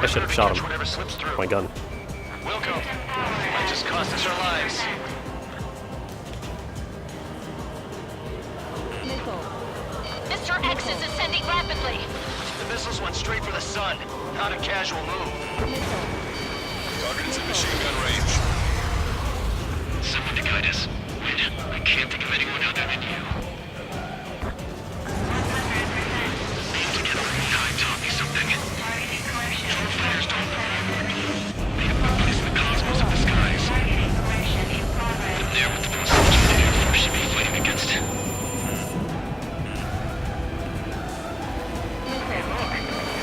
I should have shot him. My gun. Wilco, might just cost us our lives. Mr. X is ascending rapidly. The missiles went straight for the sun. Not a casual move. Target is in machine gun range. Someone to guide us. Wait, I can't think of anyone other than you. Need to get over here and taught me something. Your flares don't move. They have no place in the cosmos of the skies. And they're what the most intelligent Air Force should be fighting against. It's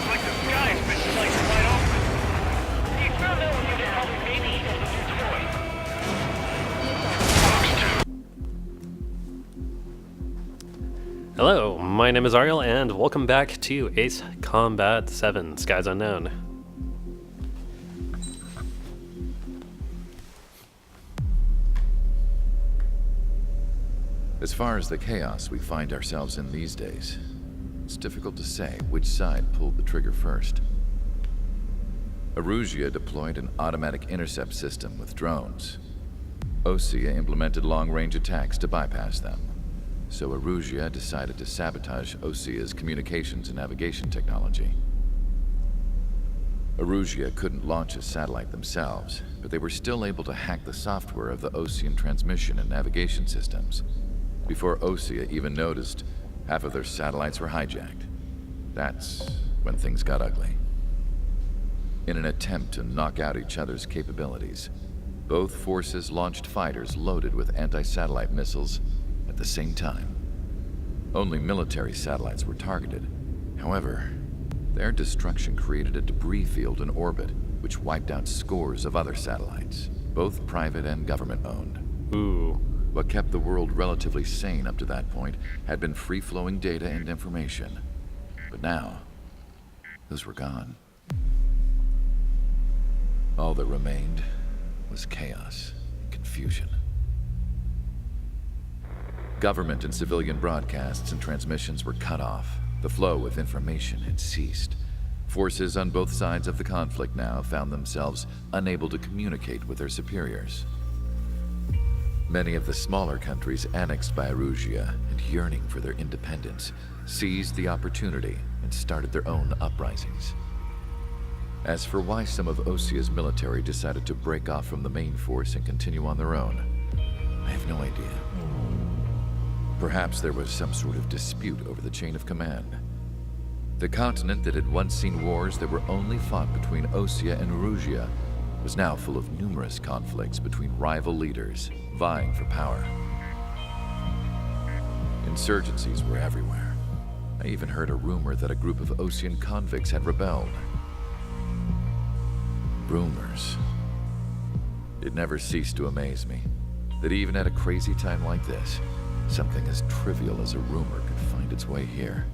like the sky's been sliced wide open. You found out when you did all the baby of the new toy. Hello, my name is Ariel, and welcome back to Ace Combat 7, Skies Unknown. As far as the chaos we find ourselves in these days, it's difficult to say which side pulled the trigger first. Erusia deployed an automatic intercept system with drones. Osea implemented long-range attacks to bypass them. So Erusia decided to sabotage Osea's communications and navigation technology. Erusia couldn't launch a satellite themselves, but they were still able to hack the software of the Osean transmission and navigation systems. Before Osea even noticed, half of their satellites were hijacked. That's when things got ugly. In an attempt to knock out each other's capabilities, both forces launched fighters loaded with anti-satellite missiles at the same time. Only military satellites were targeted. However, their destruction created a debris field in orbit, which wiped out scores of other satellites, both private and government-owned. Ooh. What kept the world relatively sane up to that point had been free-flowing data and information. But now, those were gone. All that remained was chaos and confusion. Government and civilian broadcasts and transmissions were cut off. The flow of information had ceased. Forces on both sides of the conflict now found themselves unable to communicate with their superiors. Many of the smaller countries annexed by Erusia and yearning for their independence seized the opportunity and started their own uprisings. As for why some of Osea's military decided to break off from the main force and continue on their own, I have no idea. Perhaps there was some sort of dispute over the chain of command. The continent that had once seen wars that were only fought between Osea and Erusia was now full of numerous conflicts between rival leaders vying for power. Insurgencies were everywhere. I even heard a rumor that a group of Osean convicts had rebelled. Rumors. It never ceased to amaze me that even at a crazy time like this, something as trivial as a rumor could find its way here.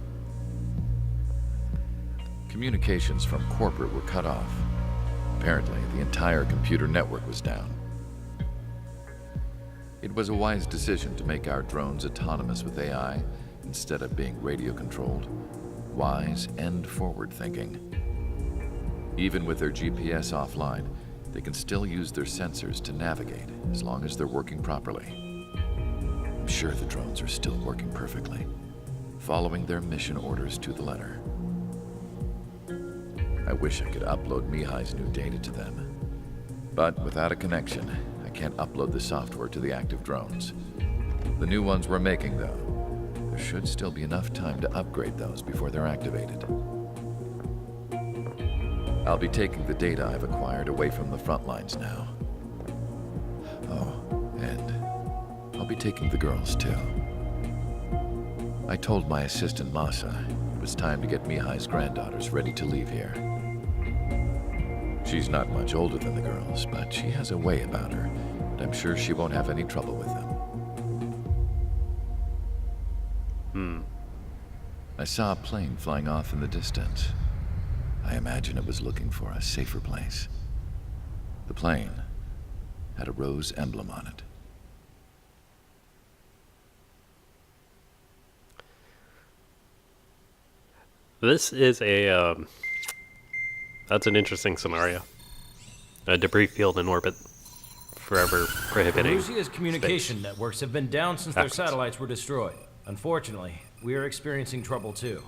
Communications from corporate were cut off. Apparently, the entire computer network was down. It was a wise decision to make our drones autonomous with AI instead of being radio-controlled. Wise and forward-thinking. Even with their GPS offline, they can still use their sensors to navigate as long as they're working properly. I'm sure the drones are still working perfectly, following their mission orders to the letter. I wish I could upload Mihai's new data to them. But without a connection, I can't upload the software to the active drones. The new ones we're making, though, there should still be enough time to upgrade those before they're activated. I'll be taking the data I've acquired away from the front lines now. Oh, and I'll be taking the girls, too. I told my assistant, Masa, it was time to get Mihai's granddaughters ready to leave here. She's not much older than the girls, but she has a way about her, and I'm sure she won't have any trouble with them. I saw a plane flying off in the distance. I imagine it was looking for a safer place. The plane had a rose emblem on it. This is a That's an interesting scenario. A debris field in orbit, forever prohibiting. Erusia's communication networks have been down since their Access. satellites were destroyed. Unfortunately, we are experiencing trouble too.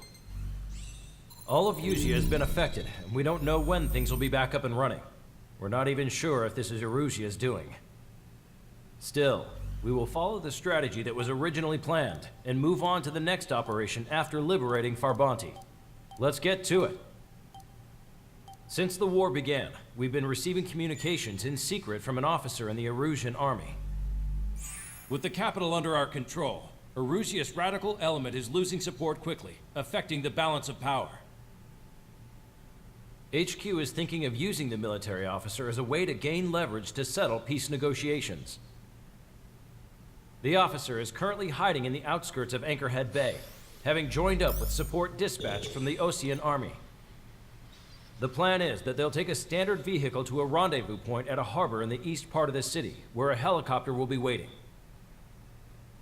All of Erusia has been affected, and we don't know when things will be back up and running. We're not even sure if this is Erusia's doing. Still, we will follow the strategy that was originally planned, and move on to the next operation after liberating Farbanti. Let's get to it. Since the war began, we've been receiving communications in secret from an officer in the Erusian army. With the capital under our control, Erusia's radical element is losing support quickly, affecting the balance of power. HQ is thinking of using the military officer as a way to gain leverage to settle peace negotiations. The officer is currently hiding in the outskirts of Anchorhead Bay, having joined up with support dispatched from the Osean army. The plan is that they'll take a standard vehicle to a rendezvous point at a harbor in the east part of the city, where a helicopter will be waiting.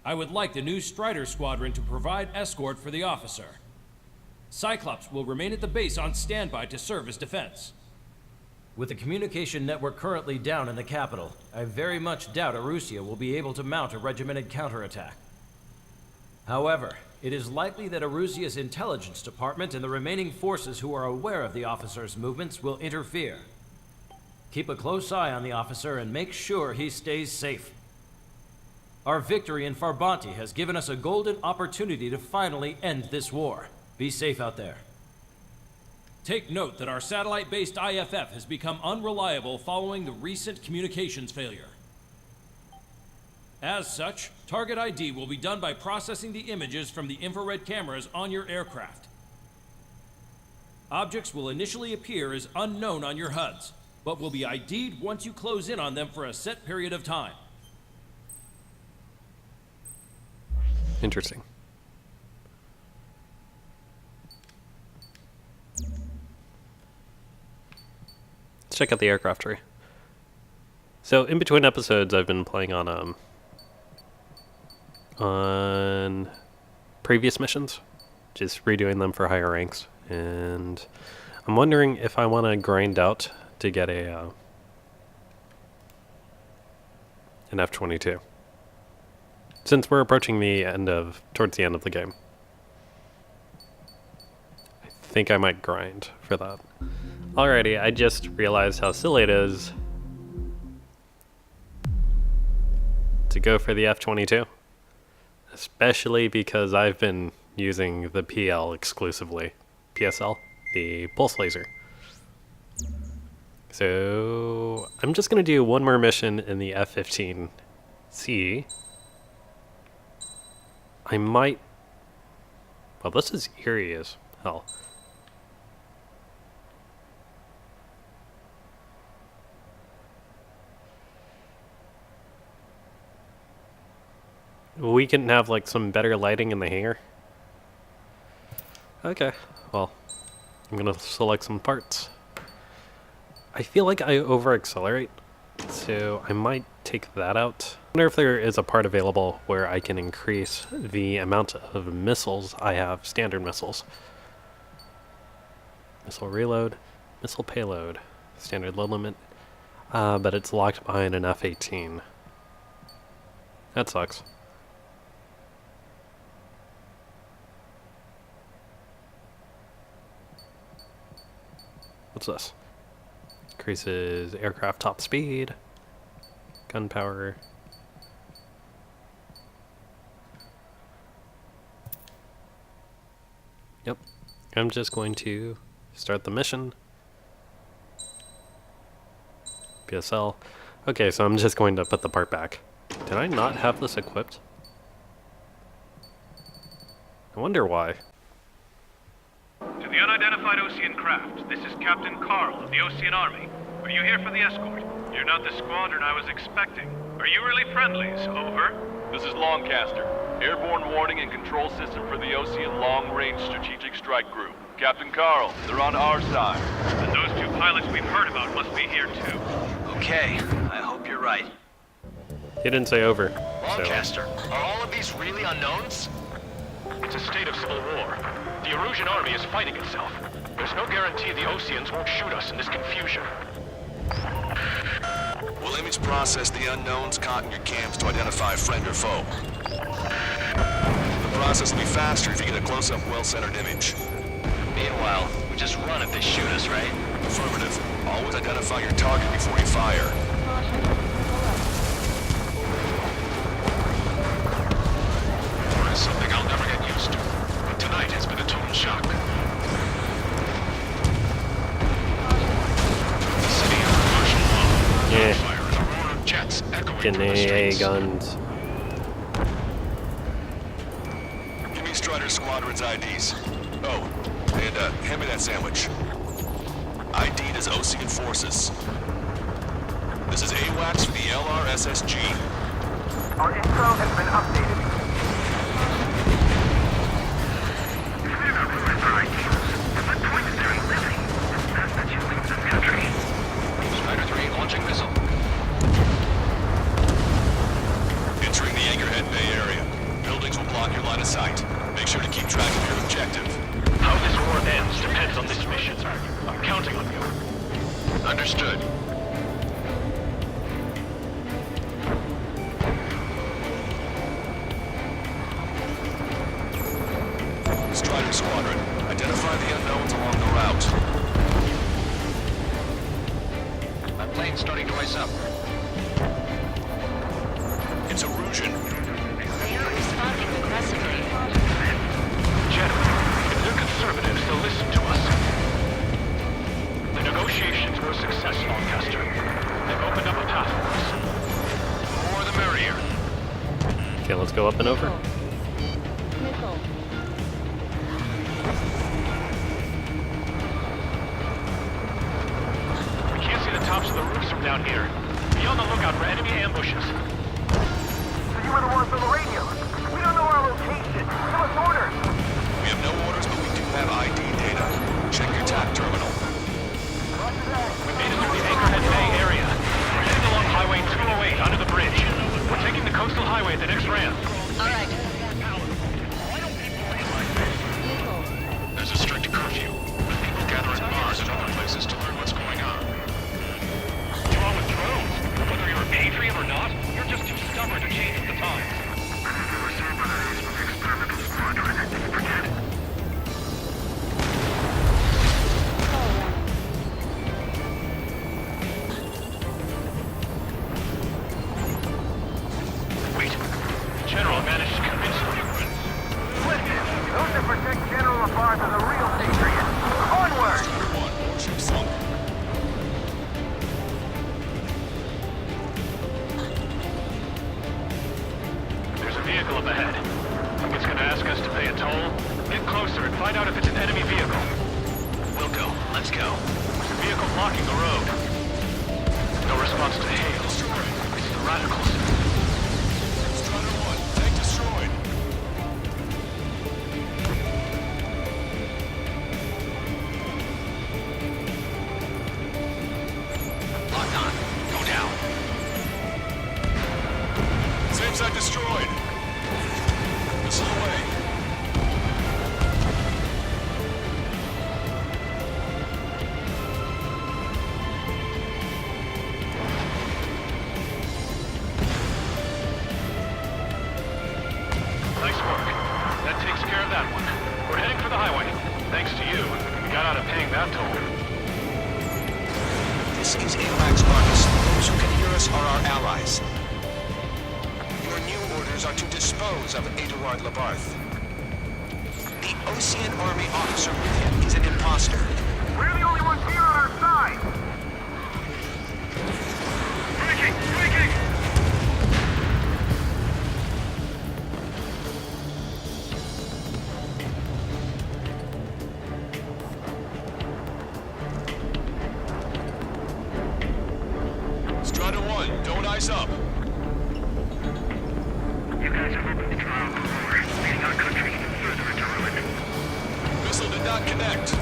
I would like the new Strider Squadron to provide escort for the officer. Cyclops will remain at the base on standby to serve as defense. With the communication network currently down in the capital, I very much doubt Erusia will be able to mount a regimented counterattack. However, it is likely that Erusia's intelligence department and the remaining forces who are aware of the officer's movements will interfere. Keep a close eye on the officer and make sure he stays safe. Our victory in Farbanti has given us a golden opportunity to finally end this war. Be safe out there. Take note that our satellite-based IFF has become unreliable following the recent communications failure. As such, target ID will be done by processing the images from the infrared cameras on your aircraft. Objects will initially appear as unknown on your HUDs, but will be ID'd once you close in on them for a set period of time. Interesting. Let's check out the aircraft tree. So in between episodes, I've been playing on previous missions, just redoing them for higher ranks, and I'm wondering if I want to grind out to get a an F-22. Since we're approaching towards the end of the game, I think I might grind for that. Alrighty, I just realized how silly it is to go for the F-22. Especially because I've been using the PL exclusively. PSL, the pulse laser. So I'm just going to do one more mission in the F-15C. I might... Well, this is eerie as hell. We can have like some better lighting in the hangar. Okay, well, I'm gonna select some parts. I feel like I over-accelerate, so I might take that out. I wonder if there is a part available where I can increase the amount of missiles I have, standard missiles. Missile reload, missile payload, standard load limit, but it's locked behind an F-18. That sucks. What's this? Increases aircraft top speed, gun power. Yep. I'm just going to start the mission. PSL. Okay, so I'm just going to put the part back. Did I not have this equipped? I wonder why. To the unidentified Osean craft, this is Captain Carl of the Osean Army. Are you here for the escort? You're not the squadron I was expecting. Are you really friendlies? Over. This is Longcaster. Airborne warning and control system for the Osean Long-Range Strategic Strike Group. Captain Carl, they're on our side. And those two pilots we've heard about must be here too. Okay, I hope you're right. He didn't say over. Lancaster, are all of these really unknowns? It's a state of civil war. The Erusian army is fighting itself. There's no guarantee the Oceans won't shoot us in this confusion. We'll image process the unknowns caught in your cams to identify friend or foe. The process will be faster if you get a close-up, well-centered image. Meanwhile, we just run if they shoot us, right? Affirmative. Always identify your target before you fire. It's something I'll never get used to. But tonight has been a total shock. The city is martial law. Yeah. Fire and a roar of jets echoing through the Getting streets. guns. Give me Strider Squadron's IDs. Oh, and hand me that sandwich. ID'd as Ocean Forces. This is AWACS for the LRSSG. Our intro has been updated. Strider 3 launching missile. Entering the Anchorhead Bay area. Buildings will block your line of sight. Make sure to keep track of your objective. How this war ends depends on this mission. I'm counting on you. Understood. Strider Squadron, identify the unknowns along the route. That plane's starting to ice up. It's erosion. They are responding aggressively. Gentlemen, if they're conservatives, they'll listen to us. The negotiations were a success, Lancaster. They've opened up a path for us. The more the merrier. Okay, let's go up and over. We can't see the tops of the roofs from down here. Be on the lookout for enemy ambushes. So you were the ones on the radio. We don't know our location. Give us orders. We have no orders, but we do have ID data. Check your TAC terminal. We made it through the Anchorhead Bay area. We're heading along Highway 208 under the bridge. We're taking the coastal highway at the next ramp. All right. There's a strict curfew. People gather at bars and other places to learn what's going on. What's wrong with drones? Whether you're a patriot or not, you're just too stubborn to change with the times. Wait. General managed to convince them. Those that protect General LaBarge are the real patriots. Onward! Warship sunk. There's a vehicle up ahead. Think it's gonna ask us to pay a toll? Get closer and find out if it's an enemy vehicle. We'll go. Let's go. There's a vehicle blocking the road. No response to hail. It's the radicals. Strider 1, tank destroyed. Lock on. Go down. Same side destroyed. Missile away. Nice work. That takes care of that one. We're heading for the highway. Thanks to you, we got out of paying that toll. This is AWACS Marcus. Those who can hear us are our allies. Your new orders are to dispose of Eduard Labarth. The Ocean Army officer with him is an imposter. We're the only ones here on our side. Breaking! Breaking! Strider 1, don't ice up. You guys have opened the trial before, leading our country even further into ruin. Missile did not connect.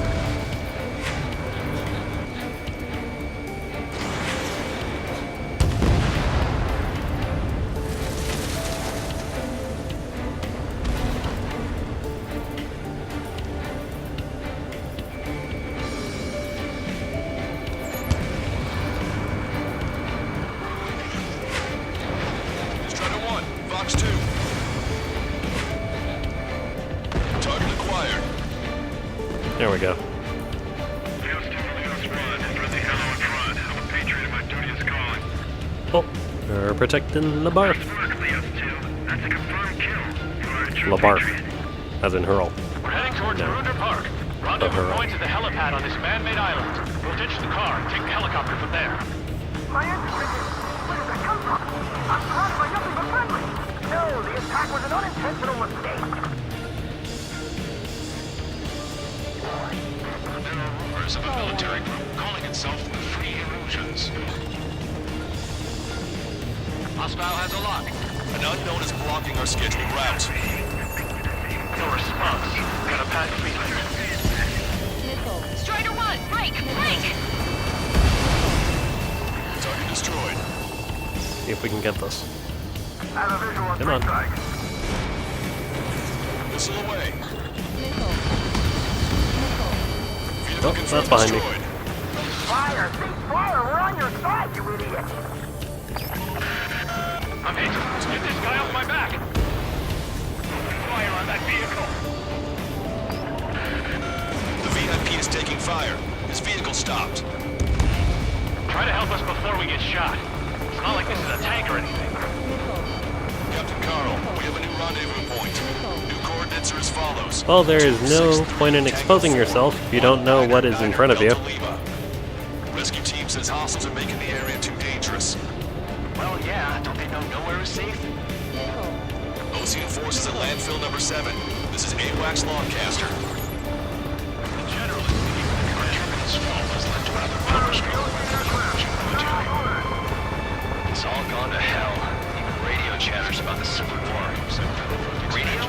There we go. Oh, they're protecting Labarth. Labarth, as in Hurl. We're heading towards Brunder Park. Rendezvous points at the helipad on this man-made island. We'll ditch the car and take the helicopter from there. My engine rigging. Where did that come from? I'm surrounded by nothing but friendly. No, the attack was an unintentional mistake. There are rumors of a military group calling itself the Free Illusions. Hostile has a lock. An unknown is blocking our scheduled route. No response. Got a bad feeling. Strider 1, break! Target destroyed. See if we can get this. I have a visual on Come on. strike. Missile away. Oh, that's behind me. Fire! Cease fire! We're on your side, you idiot! I'm hit. Get this guy off my back. Fire on that vehicle. The VIP is taking fire. His vehicle stopped. Try to help us before we get shot. It's not like this is a tank or anything. Captain Carl, we have a new rendezvous point. New coordinates are as follows. Well, there is no point in exposing yourself if you don't know what is in front of you. Rescue team says hostiles are making the area too dangerous. Well, yeah. Don't they know nowhere is safe? Ocean forces at landfill number 7. This is AWACS Longcaster. Generally speaking, the current storm has led to rather catastrophic It's all gone to hell. Even radio chatters about the Civil War. Radio?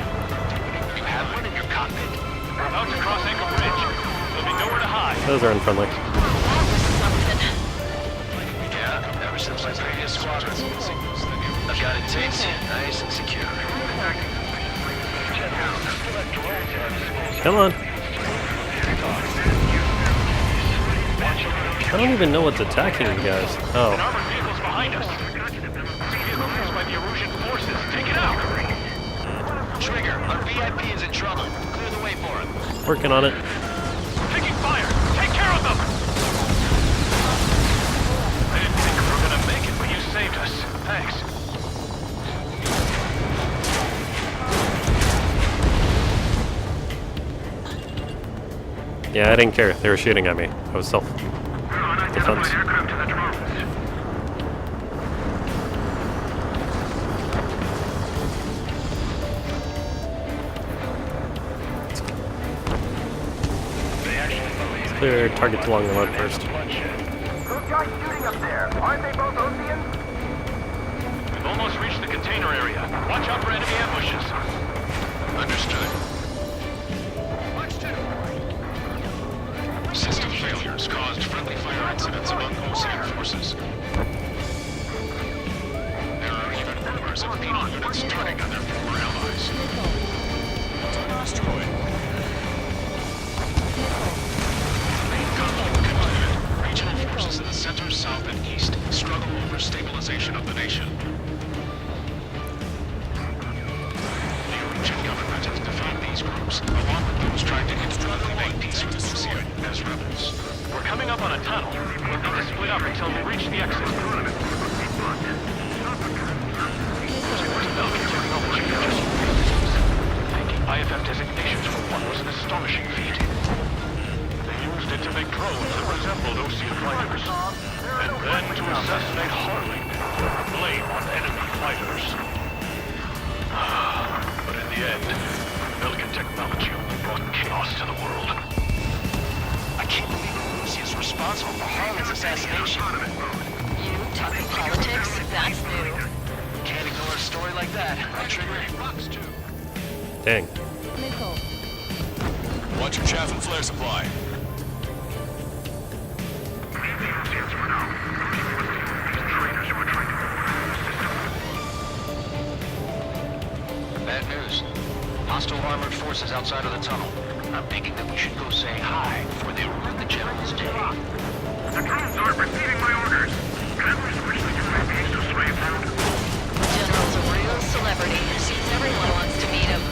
You have one in your cockpit? We're about to cross Anchor Bridge. There'll be nowhere to hide. Those are unfriendly. Yeah, ever since my previous squadron. I've got it taped, nice and secure. Come on. I don't even know what's attacking you guys. An Oh, armored vehicle's behind us. This vehicle used by the Erusian forces. Take it out. Trigger, our VIP is in trouble. Clear the way for him. working on it. Taking fire. Take care of them. I didn't think we were gonna make it, but you saved us. Thanks. Yeah, I didn't care. They were shooting at me. I was self-defense. Clear targets along the road first. Those guys shooting up there, aren't they both Oceans? We've almost reached the container area. Watch out for enemy ambushes. Understood. System failures caused friendly fire incidents among Ocean forces. There are even rumors of penal units turning on their former allies. Target destroyed. Conflict continued. Regional forces in the center, south, and east struggle over stabilization of the nation. The Erusian government has defined these groups, along with those trying to instantly make peace with Lucia, as rebels. We're coming up on a tunnel. We'll need to split up until we reach the exit. IFF designations for one was an astonishing feat. They used it to make drones that resembled Ocean fighters, and then to assassinate Harley, blame on enemy fighters. But in the end, Milligan technology only brought chaos to the world. I can't believe Lucy is responsible for Harlan's assassination. You talking politics? That's new. Can't ignore a story like that, right, Trigger? Dang. Watch your chaff and flare supply. Bad news. Hostile armored forces outside of the tunnel. I'm thinking that we should go say hi before they ruin the general's day. The drones aren't receiving my orders. Travelers wish the UAPs to sway around. General's a real celebrity. Everyone wants to meet him.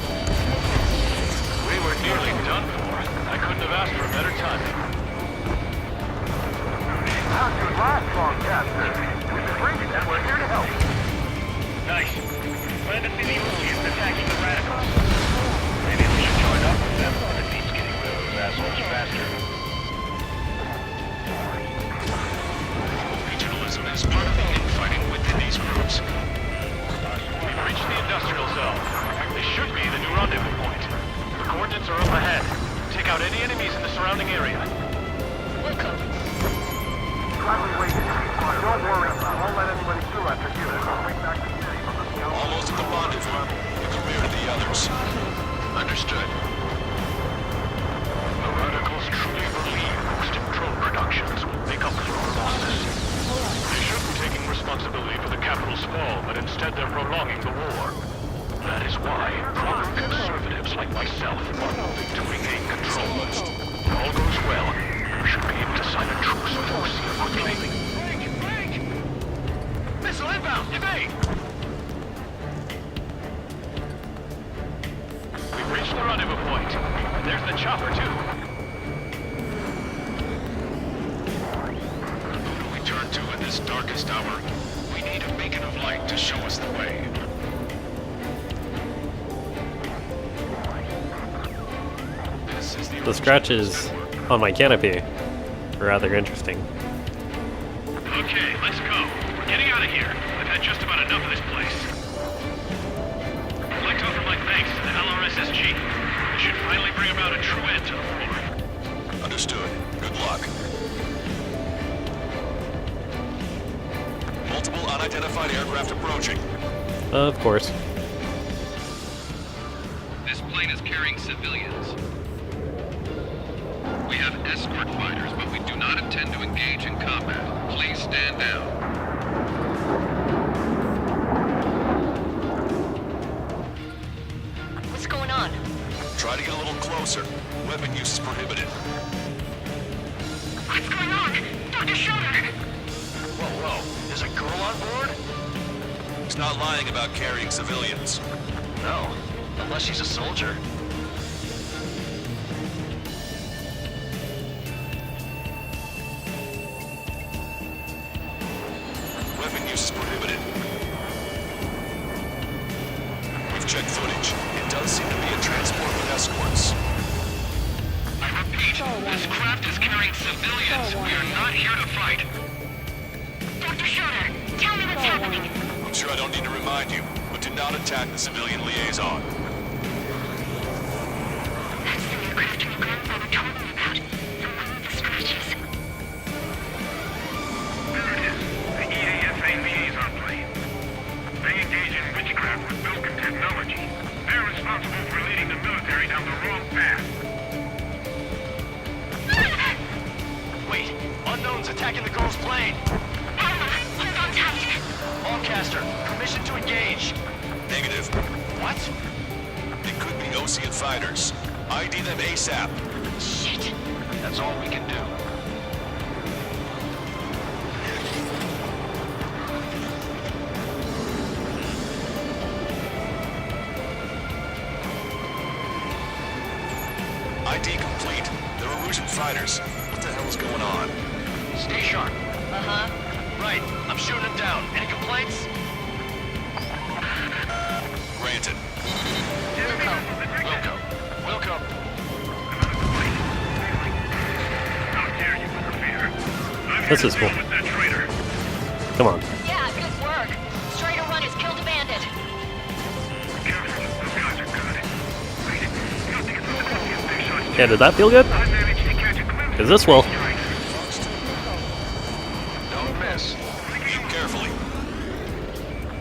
We were nearly done for. I couldn't have asked The Ocean's attacking the radicals. Maybe we should join up with them. It means getting rid of those assholes faster. Regionalism is part of the infighting within these groups. We've reached the industrial zone. This should be the new rendezvous point. The coordinates are up ahead. Take out any enemies in the surrounding area. Welcome. Don't worry, I won't let anybody through after you. I'll bring back the city from the scout. Almost at the rendezvous. In the rear of the others. Understood. The radicals truly believe most drone productions will make up for our losses. They shouldn't be taking responsibility for the capital's fall, but instead they're prolonging the war. That is why proper conservatives like myself are moving to regain control. If all goes well, we should be able to sign a truce with Ocean quickly. Break! Missile inbound! Evade! We've reached the rendezvous point. And there's the chopper, too. Who do we turn to in this darkest hour? We need a beacon of light to show us the way. This is The scratches on my canopy are rather interesting. Okay, let's go. We're getting out of here. I've had just about enough of this place. I'd like to offer my thanks to the LRSSG. It should finally bring about a true end to the war. Understood. Good luck. Multiple unidentified aircraft approaching. Of course. This plane is carrying civilians. We have escort fighters, but we do not intend to engage in combat. Please stand down. What's going on? Try to get a little closer. Weapon use is prohibited. What's going on? Dr. Schroeder! Whoa. Is a girl on board? He's not lying about carrying civilians. No. Unless she's a soldier. Weapon use is prohibited. We've checked footage. It does seem to be a transport with escorts. I repeat, this craft is carrying civilians. We are not here to fight. Dr. Schroeder, tell me what's happening. I'm sure I don't need to remind you, but do not attack the civilian liaison. That's the aircraft your grandfather told me about. The one with the scratches. There it is. The EASA liaison plane. They engage in witchcraft with Belkin technology. They're responsible for leading the military down the wrong path. Wait, unknown's attacking the girl's plane. Alma, hold on tight. Allcaster, permission to engage. Negative. What? It could be Ocean fighters. ID them ASAP. Shit. That's all we can do. ID complete. They're Erusian fighters. What the hell is going on? Stay sharp. Uh-huh. Right, I'm shooting him down. Any complaints? Granted. Wilco. This is cool. Come on. Yeah, good work. Straighter Run has killed a bandit. Yeah, did that feel good? Because this will. Don't miss. Aim carefully.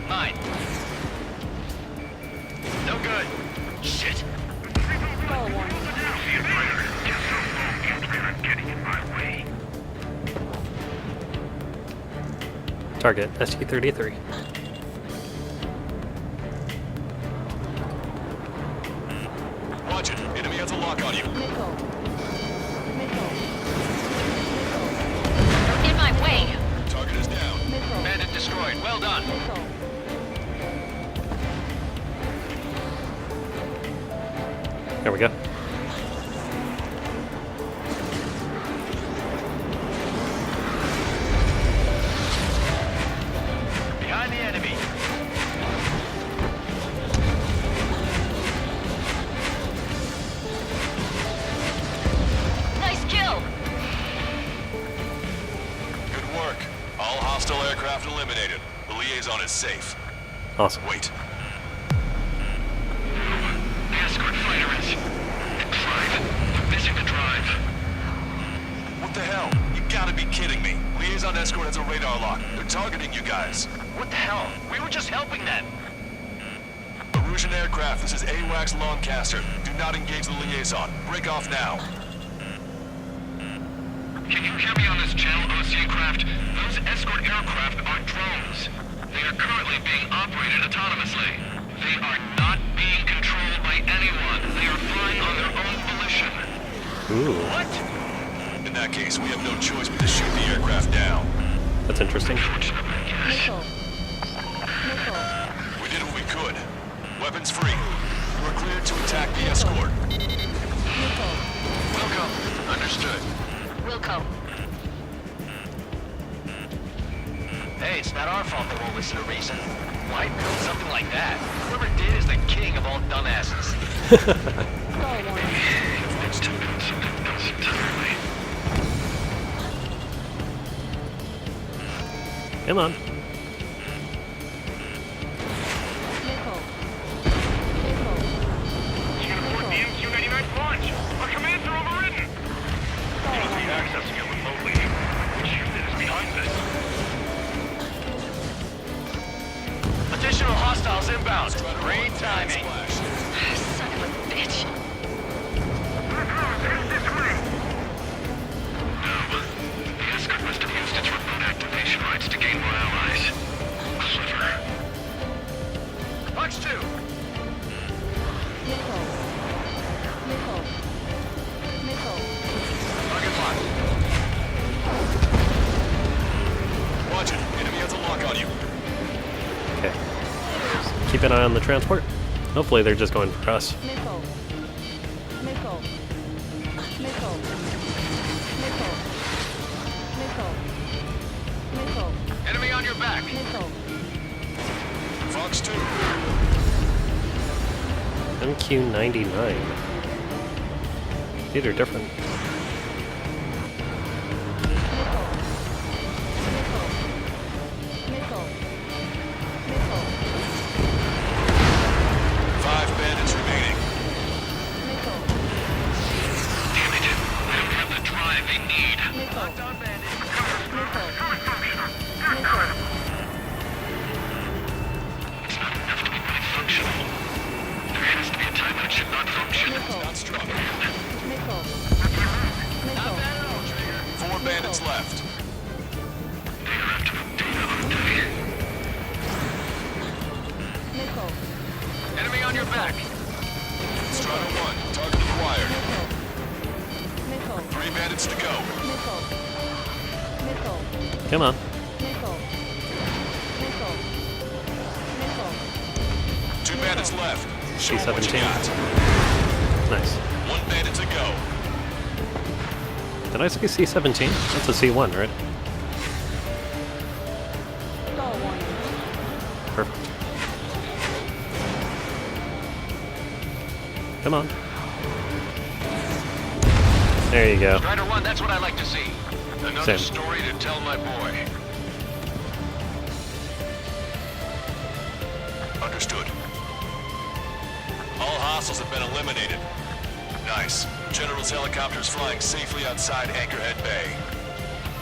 Mine. No good. Shit. Target ST-33. Watch it. Enemy has a lock on you. You're in my way. Target is down. Bandit destroyed. Well done. There we go. Behind the enemy. is safe. Awesome. Wait. The escort fighter is... Drive. They're missing the drive. What the hell? You gotta be kidding me. Liaison escort has a radar lock. They're targeting you guys. What the hell? We were just helping them. Erusian aircraft, this is AWACS Lancaster. Do not engage the liaison. Break off now. Can you hear me on this channel, OC craft? Those escort aircraft are drones. They are currently being operated autonomously. They are not being controlled by anyone. They are flying on their own volition. Ooh. What? In that case, we have no choice but to shoot the aircraft down. That's interesting. Missile. Missile. We did what we could. Weapons free. You are cleared to attack the escort. Missile. Welcome. Understood. Wilco. Hey, it's not our fault they won't listen to reason. Why build something like that? Whoever did is the king of all dumbasses. Stall warning. It's to build something else entirely. Come on. Missile. Missile. Can't afford the MQ-99 launch. Our commands are overridden. Stall Must be warning. accessing it remotely. Which unit is behind this? Additional hostiles inbound. Great timing. Son of a bitch. The escort must have used its remote activation rights to gain more allies. Clever. Punch 2. Missile. Missile. Missile. Target locked. Watch it. Enemy has a lock on you. Okay. Keep an eye on the transport. Hopefully they're just going for us. Missile. Missile. Missile. Missile. Missile. Missile. Enemy on your back. Missile. Fox 2. MQ-99. These are different. Missile. Missile. Missile. Missile. 5 bandits remaining. Missile. Damn it. I don't have the drive they need. Missile. On bandit. Missile. Missile. It's not enough to be quite functional. There has to be a time when it should not function. Missile. Not strong. Missile. Missile. 4 bandits left. They are after the data update. Missile. Enemy on your back. Strata 1. Target acquired. Missile. Missile. 3 bandits to go. Missile. Missile. Come on. Missile. Missile. Missile. 2 bandits left. Show 'em what you C-17. got. Nice. 1 bandit to go. Did I say C-17? That's a C-1, right? Stall warning. Perfect. Come on. There you go. Strider 1, that's what I like to see. Another Same. story to tell my boy. Understood. All hostiles have been eliminated. Nice. General's helicopters flying safely outside Anchorhead Bay.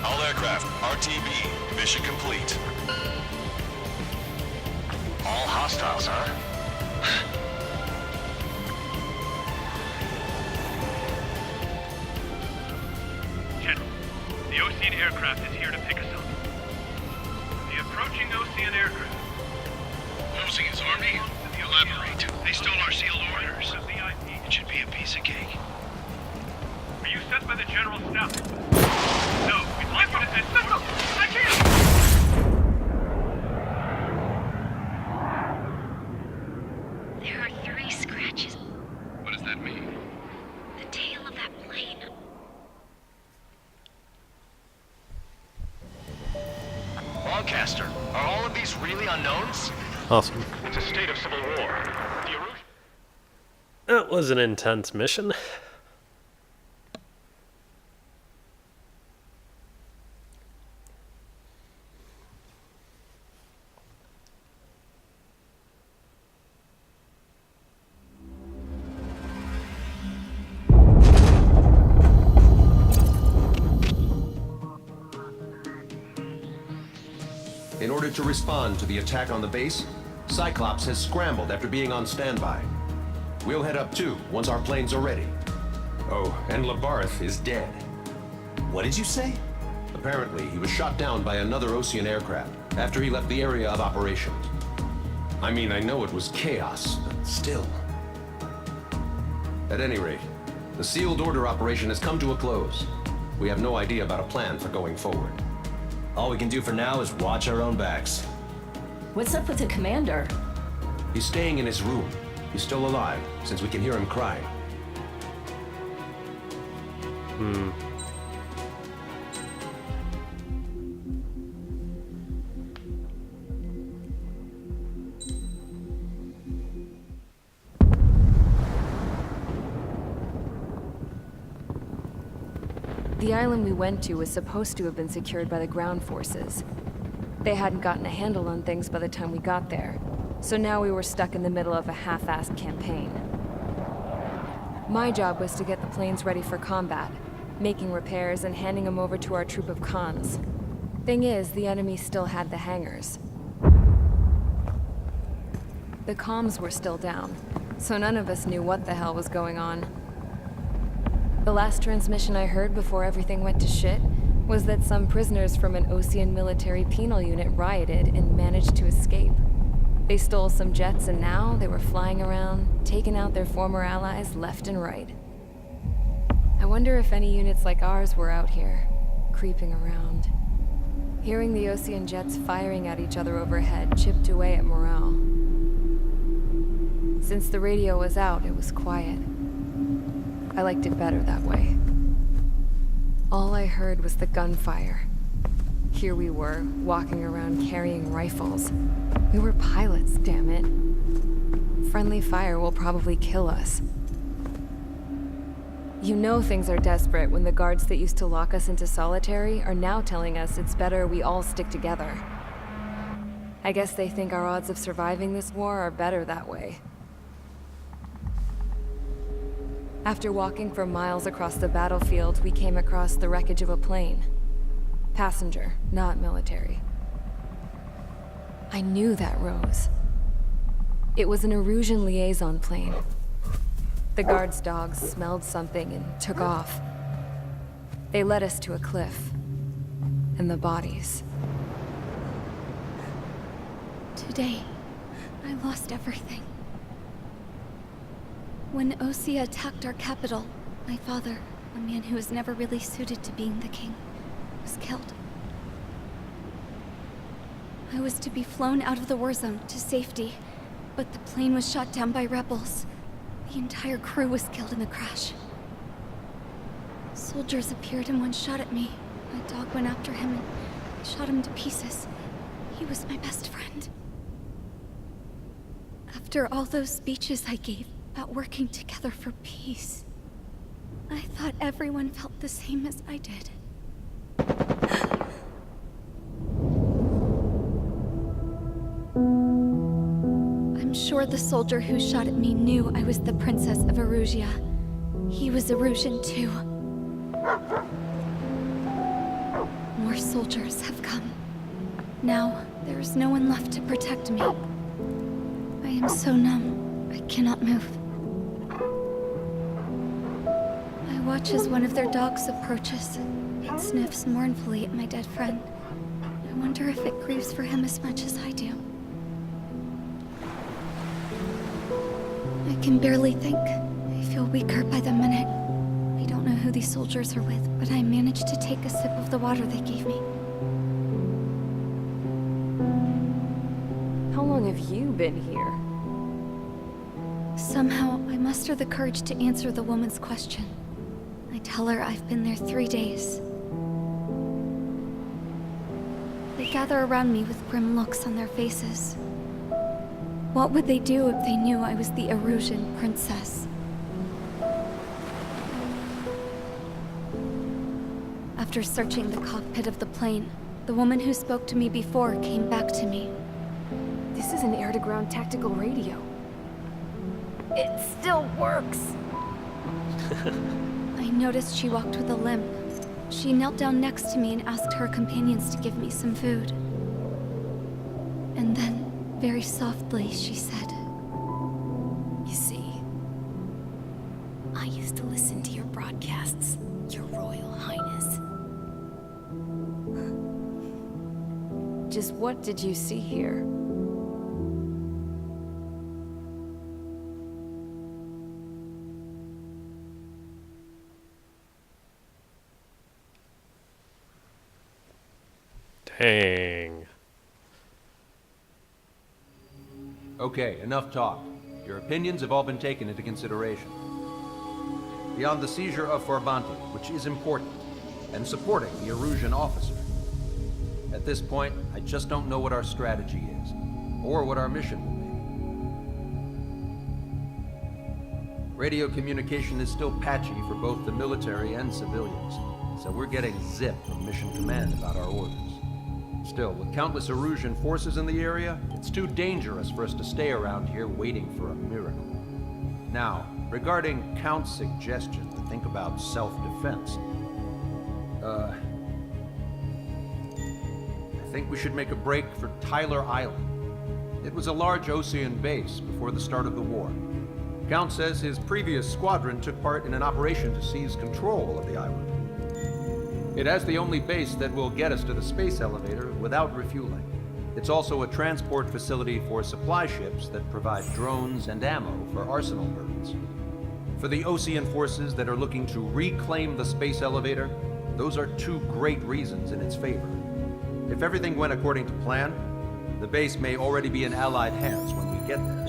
All aircraft, RTB, mission complete. All hostiles, huh? General, the Ocean aircraft is here to pick us up. The approaching Ocean aircraft. Ocean's army? Elaborate. They stole our sealed orders. The VIP. It should be a piece of cake. Are you sent by the General Staff? No, we'd like you to escort. I can't! There are 3 scratches. What does that mean? The tail of that plane. Lancaster, are all of these really unknowns? Awesome. It's a state of civil war. The Erusian... That was an intense mission. order to respond to the attack on the base, Cyclops has scrambled after being on standby. We'll head up too, once our planes are ready. Oh, and Labarth is dead. What did you say? Apparently, he was shot down by another Ocean aircraft after he left the area of operations. I mean, I know it was chaos, but still. At any rate, the sealed order operation has come to a close. We have no idea about a plan for going forward. All we can do for now is watch our own backs. What's up with the commander? He's staying in his room. He's still alive, since we can hear him crying. The island we went to was supposed to have been secured by the ground forces. They hadn't gotten a handle on things by the time we got there, so now we were stuck in the middle of a half-assed campaign. My job was to get the planes ready for combat, making repairs and handing them over to our troop of cons. Thing is, the enemy still had the hangars. The comms were still down, so none of us knew what the hell was going on. The last transmission I heard before everything went to shit was that some prisoners from an Ocean military penal unit rioted and managed to escape. They stole some jets and now they were flying around, taking out their former allies left and right. I wonder if any units like ours were out here, creeping around. Hearing the Ocean jets firing at each other overhead chipped away at morale. Since the radio was out, it was quiet. I liked it better that way. All I heard was the gunfire. Here we were, walking around carrying rifles. We were pilots, damn it. Friendly fire will probably kill us. You know things are desperate when the guards that used to lock us into solitary are now telling us it's better we all stick together. I guess they think our odds of surviving this war are better that way. After walking for miles across the battlefield, we came across the wreckage of a plane. Passenger, not military. I knew that rose. It was an Erusian liaison plane. The guard's dogs smelled something and took off. They led us to a cliff. And the bodies. Today, I lost everything. When Osea attacked our capital, my father, a man who was never really suited to being the king, was killed. I was to be flown out of the war zone to safety, but the plane was shot down by rebels. The entire crew was killed in the crash. Soldiers appeared and one shot at me. My dog went after him and shot him to pieces. He was my best friend. After all those speeches I gave about working together for peace, I thought everyone felt the same as I did. I'm sure the soldier who shot at me knew I was the Princess of Erusia. He was Erusian too. More soldiers have come. Now, there is no one left to protect me. I am so numb, I cannot move. I watch as one of their dogs approaches. It sniffs mournfully at my dead friend. I wonder if it grieves for him as much as I do. I can barely think. I feel weaker by the minute. I don't know who these soldiers are with, but I managed to take a sip of the water they gave me. How long have you been here? Somehow, I muster the courage to answer the woman's question. I tell her I've been there 3 days. They gather around me with grim looks on their faces. What would they do if they knew I was the Erusian princess? After searching the cockpit of the plane, the woman who spoke to me before came back to me. This is an air-to-ground tactical radio. It still works! I noticed she walked with a limp. She knelt down next to me and asked her companions to give me some food. And then, very softly, she said, You see, I used to listen to your broadcasts, Your Royal Highness. Just what did you see here? Dang. Okay, enough talk. Your opinions have all been taken into consideration. Beyond the seizure of Forbanti, which is important, and supporting the Erusian officer. At this point, I just don't know what our strategy is, or what our mission will be. Radio communication is still patchy for both the military and civilians, so we're getting zip from Mission Command about our orders. Still, with countless Erusian forces in the area, it's too dangerous for us to stay around here waiting for a miracle. Now, regarding Count's suggestion to think about self-defense, I think we should make a break for Tyler Island. It was a large Osean base before the start of the war. Count says his previous squadron took part in an operation to seize control of the island. It has the only base that will get us to the space elevator without refueling. It's also a transport facility for supply ships that provide drones and ammo for arsenal birds. For the Osean forces that are looking to reclaim the space elevator, those are two great reasons in its favor. If everything went according to plan, the base may already be in Allied hands when we get there.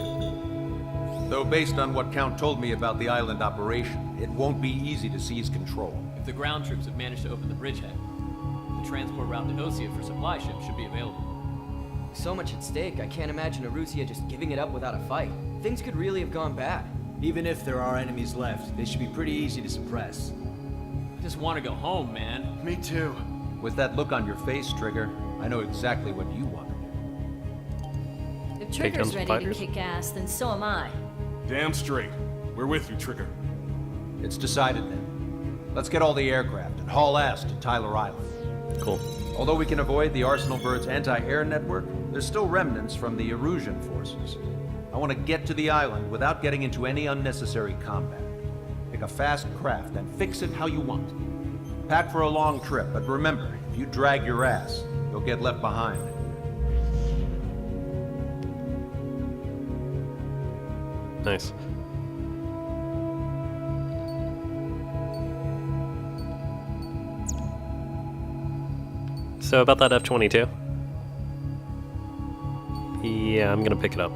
Though based on what Count told me about the island operation, it won't be easy to seize control. If the ground troops have managed to open the bridgehead, the transport route to Osea for supply ships should be available. So much at stake, I can't imagine Erusia just giving it up without a fight. Things could really have gone bad. Even if there are enemies left, they should be pretty easy to suppress. I just want to go home, man. Me too. With that look on your face, Trigger, I know exactly what you want to do. If Trigger's ready to kick ass, then so am I. Damn straight. We're with you, Trigger. It's decided then. Let's get all the aircraft and haul ass to Tyler Island. Cool. Although we can avoid the Arsenal Bird's anti-air network, there's still remnants from the Erusian forces. I want to get to the island without getting into any unnecessary combat. Pick a fast craft and fix it how you want. Pack for a long trip, but remember, if you drag your ass, you'll get left behind. Nice. So about that F-22. Yeah, I'm gonna pick it up.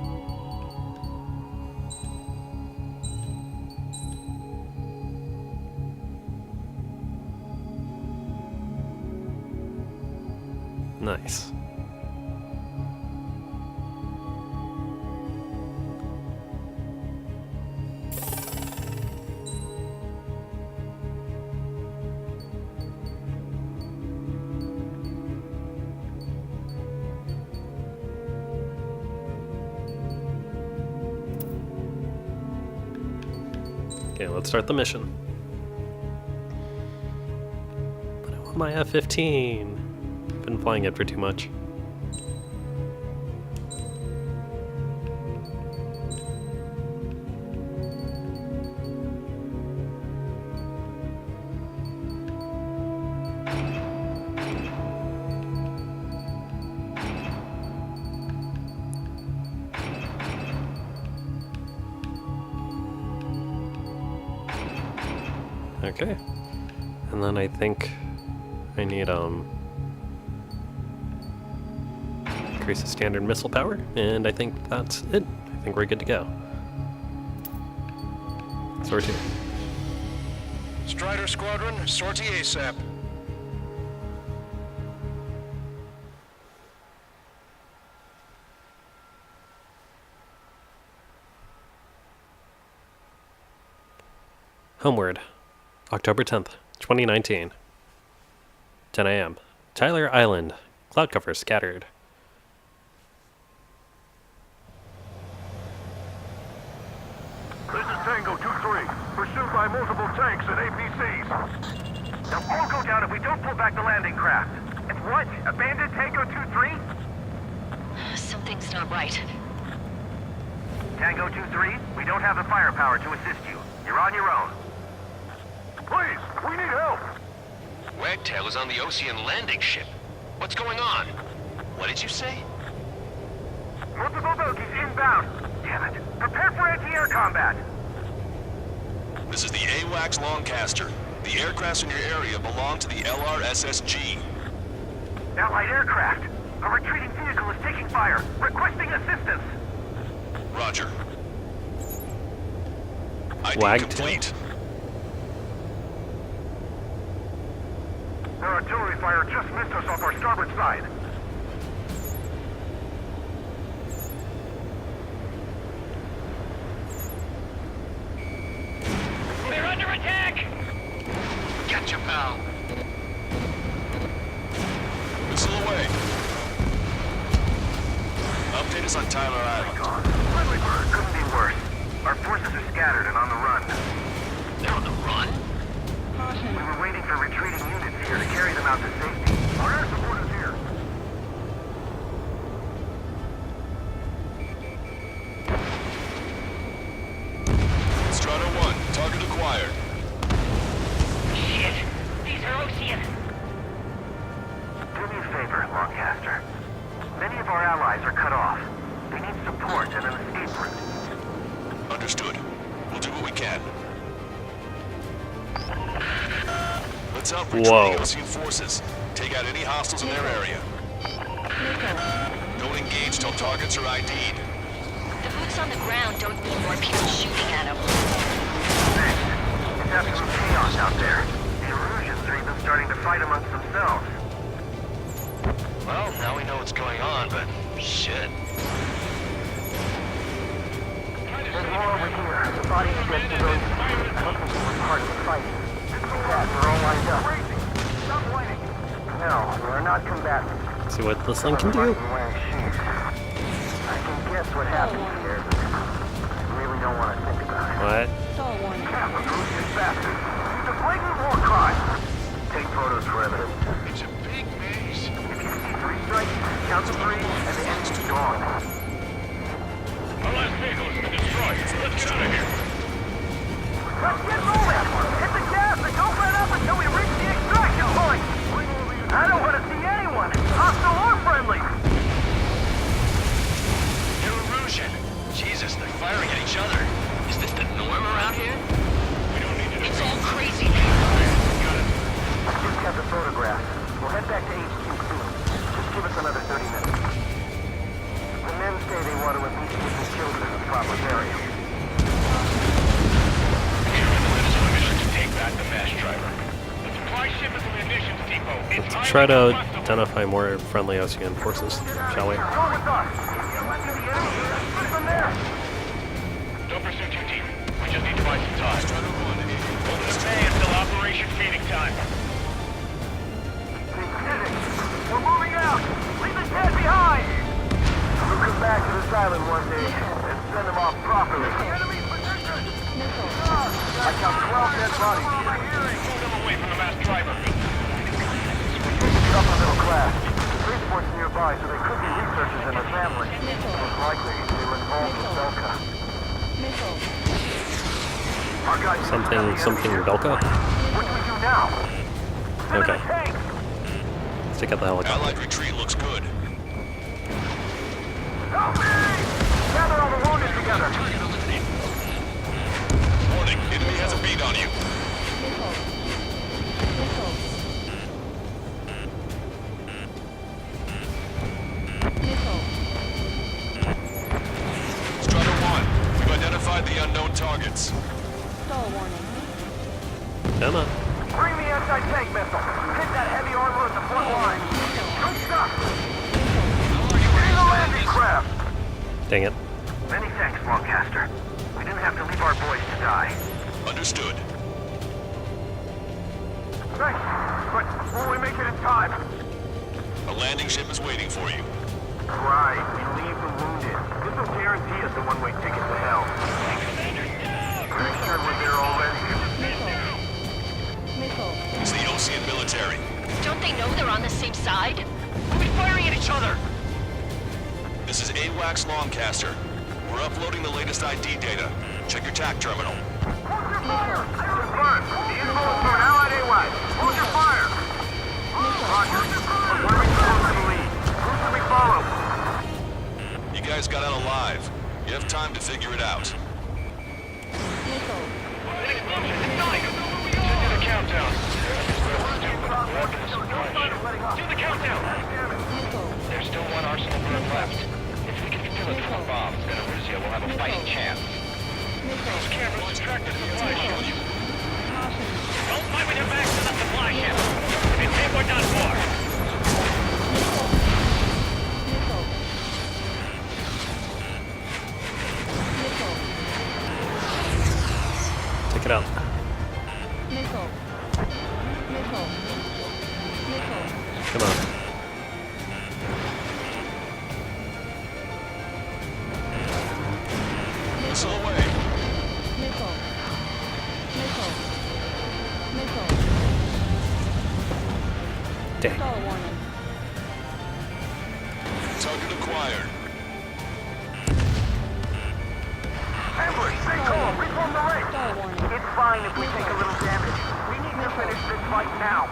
Nice. Okay, let's start the mission. But I want my F-15. I've been flying it for too much. Okay. And then I think I need, increase the standard missile power, and I think that's it. I think we're good to go. Sortie. Strider Squadron, sortie ASAP. Homeward. October 10th, 2019. 10 a.m. Tyler Island. Cloud cover scattered. This is Tango 2-3, pursued by multiple tanks and APCs. They'll all go down if we don't pull back the landing craft. And what? Abandoned Tango 2-3? Something Something's not right. Tango 2-3, we don't have the firepower to assist you. You're on your own. Please, we need help! Wagtail is on the Ocean landing ship. What's going on? What did you say? Multiple bogies inbound. Damn it. Prepare for anti-air combat. This is the AWACS Longcaster. The aircrafts in your area belong to the LRSSG. Allied aircraft. A retreating vehicle is taking fire. Requesting assistance. Roger. ID Wagtail? complete. Their artillery fire just missed us off our starboard side. They're under attack! Gotcha, pal. Missile away. Update us on Tyler Island. Friendly bird couldn't be worse. Our forces are scattered and on the run. They're on the run? We were waiting for retreating units here to carry them out to safety. Our air support is here. Strata 1, target acquired. Shit! These are Ocean! Do me a favor, Longcaster. Many of our allies are cut off. They need support and an escape route. Understood. We'll do what we can. Let's help retreat the Ocean forces. Take out any hostiles in their area. Don't engage till targets are ID'd. The boots on the ground don't need more people shooting at them. Thanks. It's absolute chaos out there. The Erusians are even starting to fight amongst themselves. Well, now we know what's going on, but shit. There's more over here. The bodies of dead civilians. I don't think they were part of the fight. We're all lined up. Stop fighting. No, we are not combatants. See what this thing can do. Wearing shoes. I can guess what happened here, but I really don't want to think about it. What? Catholic Russian bastards. It's a blatant war crime. Take photos for evidence. It's a big base. If you see 3 strikes, count to 3, and the end's gone. Our last vehicle has been destroyed. Let's get out of here. Let's get moving! Hit the gas and don't let up until we reach the extraction point! I don't want to see anyone, hostile or friendly! New Erusian. Jesus, they're firing at each other. Is this the norm around here? We don't need to... It's all crazy now. Just got the photograph. We'll head back to HQ soon. Just give us another 30 minutes. The men say they want to at least get the children in the proper burial. Take back the mass driver. The supply ship is a munitions depot. Let's try to identify more friendly Ocean forces, shall we? Go with us! Let's get the enemy here. Shoot them there! Don't pursue too deep. We just need to buy some time. Hold the bay until operation feeding time. We're moving out! Leave the dead behind! We'll come back to this island one day and send them off properly. Enemy's position! I count 12 dead bodies here. Pull them away from the mass driver. It's upper middle class. The spaceport's nearby, so they could be researchers and their families. Most likely, they were involved with Belka. Something Belka? What do we do now? Okay. Let's take out the helicopter. Allied retreat looks good. Help me! Gather all the wounded together. Warning, enemy has a beat on you. Strata 1, we've identified the unknown targets. Come on. Bring the anti-tank missile. Hit that heavy armor at the front line. Good stuff. Bring the landing craft. Dang it. Many thanks, Longcaster. We didn't have to leave our boys to die. Understood. Thanks, but will we make it in time? A landing ship is waiting for you. Right, we leave the wounded. This will guarantee us a one-way ticket to hell. Pretty sure we're there already. It's the Ocean military. Don't they know they're on the same side? We'll be firing at each other. This is AWACS Longcaster. We're uploading the latest ID data. Check your TAC terminal. Confirmed. The info is from an allied AWACS. Hold your fire. Roger. We're moving close to the lead. Who should we follow? You guys got out alive. You have time to figure it out. Do the countdown. Do the countdown. There's still one arsenal burn left. If we can fill it full of bombs, then Aruzia will have a fighting chance. Those cameras distracted the supply ship. Don't fight with your backs to the supply ship. It's hit, we're done for. Take it out. Come on. Missile away. Dang. Target acquired. Ambush, stay calm. Reform the rank. It's fine if we take a little damage. We need to finish this fight now.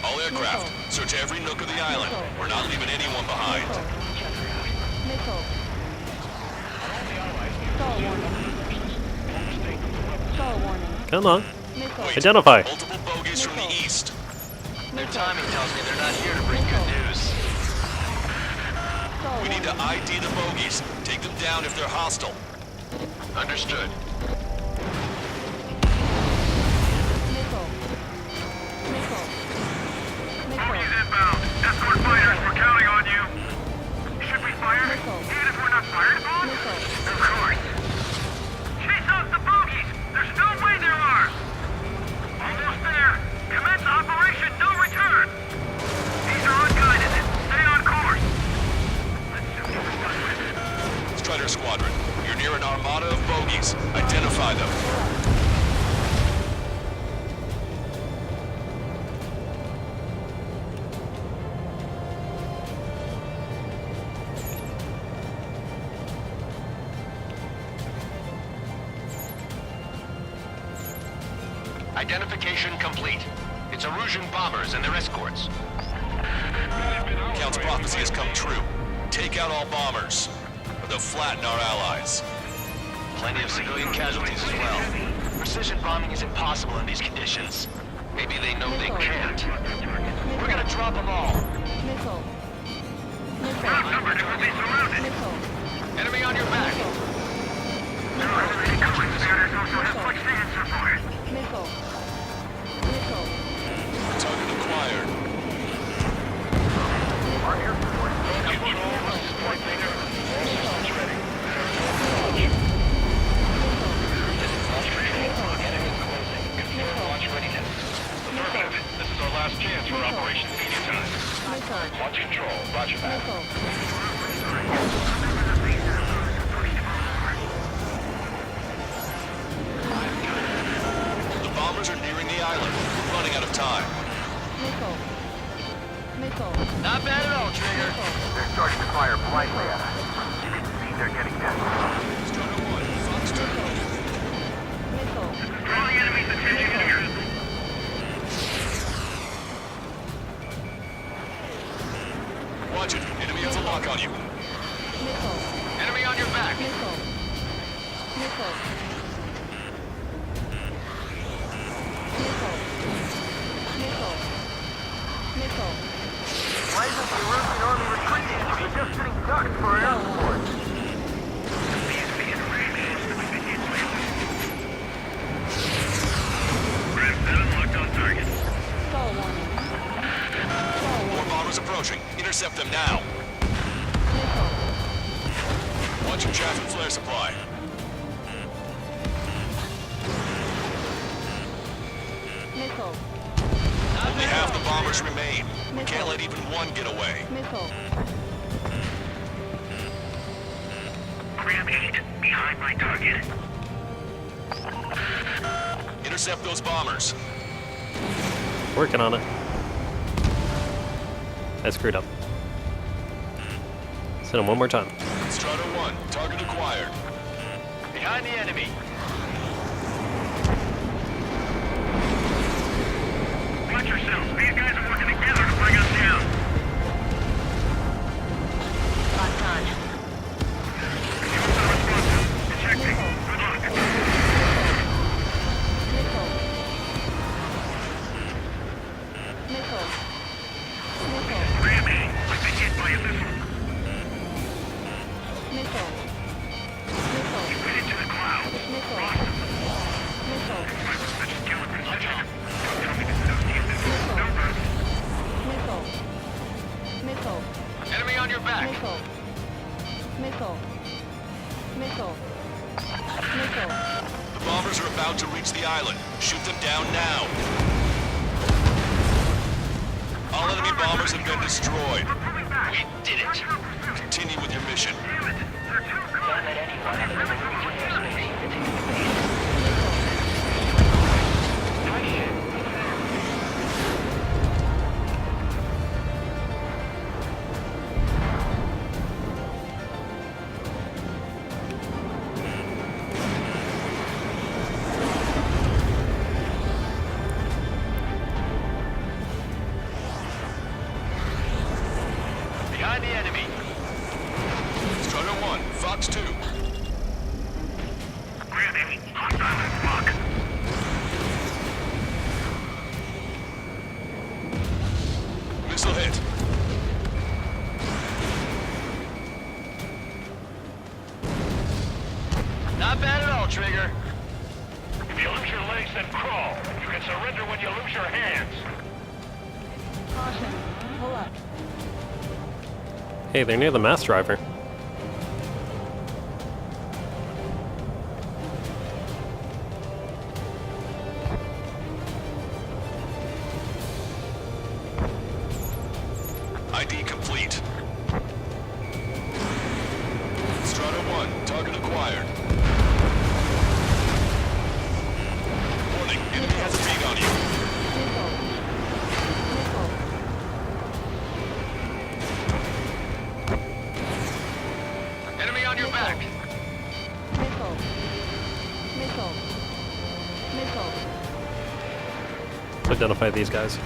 All aircraft, search every nook of the island. We're not leaving anyone behind. Come on. Identify. Multiple bogies from the east. Their timing tells me they're not here to bring good news. We need to ID the bogies. Take them down if they're hostile. Understood. Bogies inbound. Escort fighters, we're counting on you. Should we fire? Even if we're not fired upon? Of course. Chase out the bogies! There's no way they're ours! Almost there. Commence Operation No Return! These are unguided. Stay on course. Let's just get this done with. Strider Squadron, you're near an armada of bogies. Identify them. Identification complete. It's Erusian bombers and their escorts. Count's prophecy has come true. Take out all bombers, or they'll flatten our allies. Plenty of civilian casualties as well. Precision bombing is impossible in these conditions. Maybe they know they can't. We're gonna drop them all. Outnumbered, we'll be surrounded. Enemy on your back. There are enemy coming. Scouters also have much to answer for it. Target acquired. Our air support. Control, this is Point Leader. All systems ready. Launch control. Enemy closing. Confirm launch readiness. Affirmative. This is our last chance for Operation Phoenix Time. Launch control. Roger that. The bombers are nearing the island. We're running out of time. Not bad at all, Trigger. They're starting to fire blindly at us. You can see they're getting desperate. Strider 1, Fox turn. Draw the enemy's attention here. Watch it. Enemy has a lock on you. Enemy on your back. Why isn't the Erusian army retreating? They're just sitting ducks for air support. Brad 7 locked on target. More bombers approaching. Intercept them now. Watch your chaff and flare supply. Only half the bombers remain. We can't let even one get away. Ram 8, behind my target. Intercept those bombers. Working on it. I screwed up. Let's hit him one more time. Strider 1, target acquired. Behind the enemy. Watch yourselves. These guys are working together to bring us down. Locked on. Detecting. Good luck. Ramming. I've been hit by a missile. You went into the cloud. Awesome. I was such a skeleton. Don't tell me this associate this number. Enemy on your back. The bombers are about to reach the island. Shoot them down now. All enemy bombers have been destroyed. We did it. Continue with your mission. Don't let anyone in the airspace take the base. Behind the enemy. Strider 1, Fox 2. Ramming. Hostile block. Missile hit. Not bad at all, Trigger. If you lose your legs, then crawl. You can surrender when you lose your hands. Hey, they're near the mass driver. ID complete. Strider 1, target acquired. Warning, enemy has a bead on you. Enemy on your back. Let's identify these guys.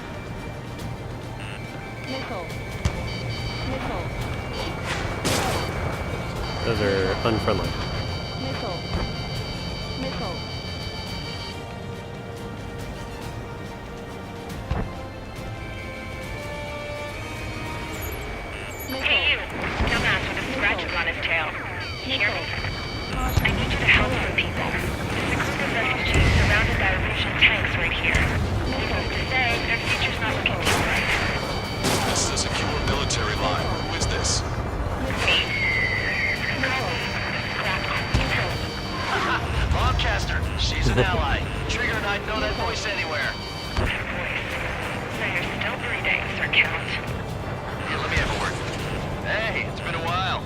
Those are unfriendly. Hey you, dumbass with the scratches on his tail. You hear me? I need you to help some people. There's a group of refugees surrounded by Russian tanks right here. Needless to say, their future's not looking too bright. This is a secure military line. Who is this? Longcaster, she's an ally. Trigger and I'd know that voice anywhere. So you're still breathing, Sir Count. Here, let me have a word. Hey, it's been a while.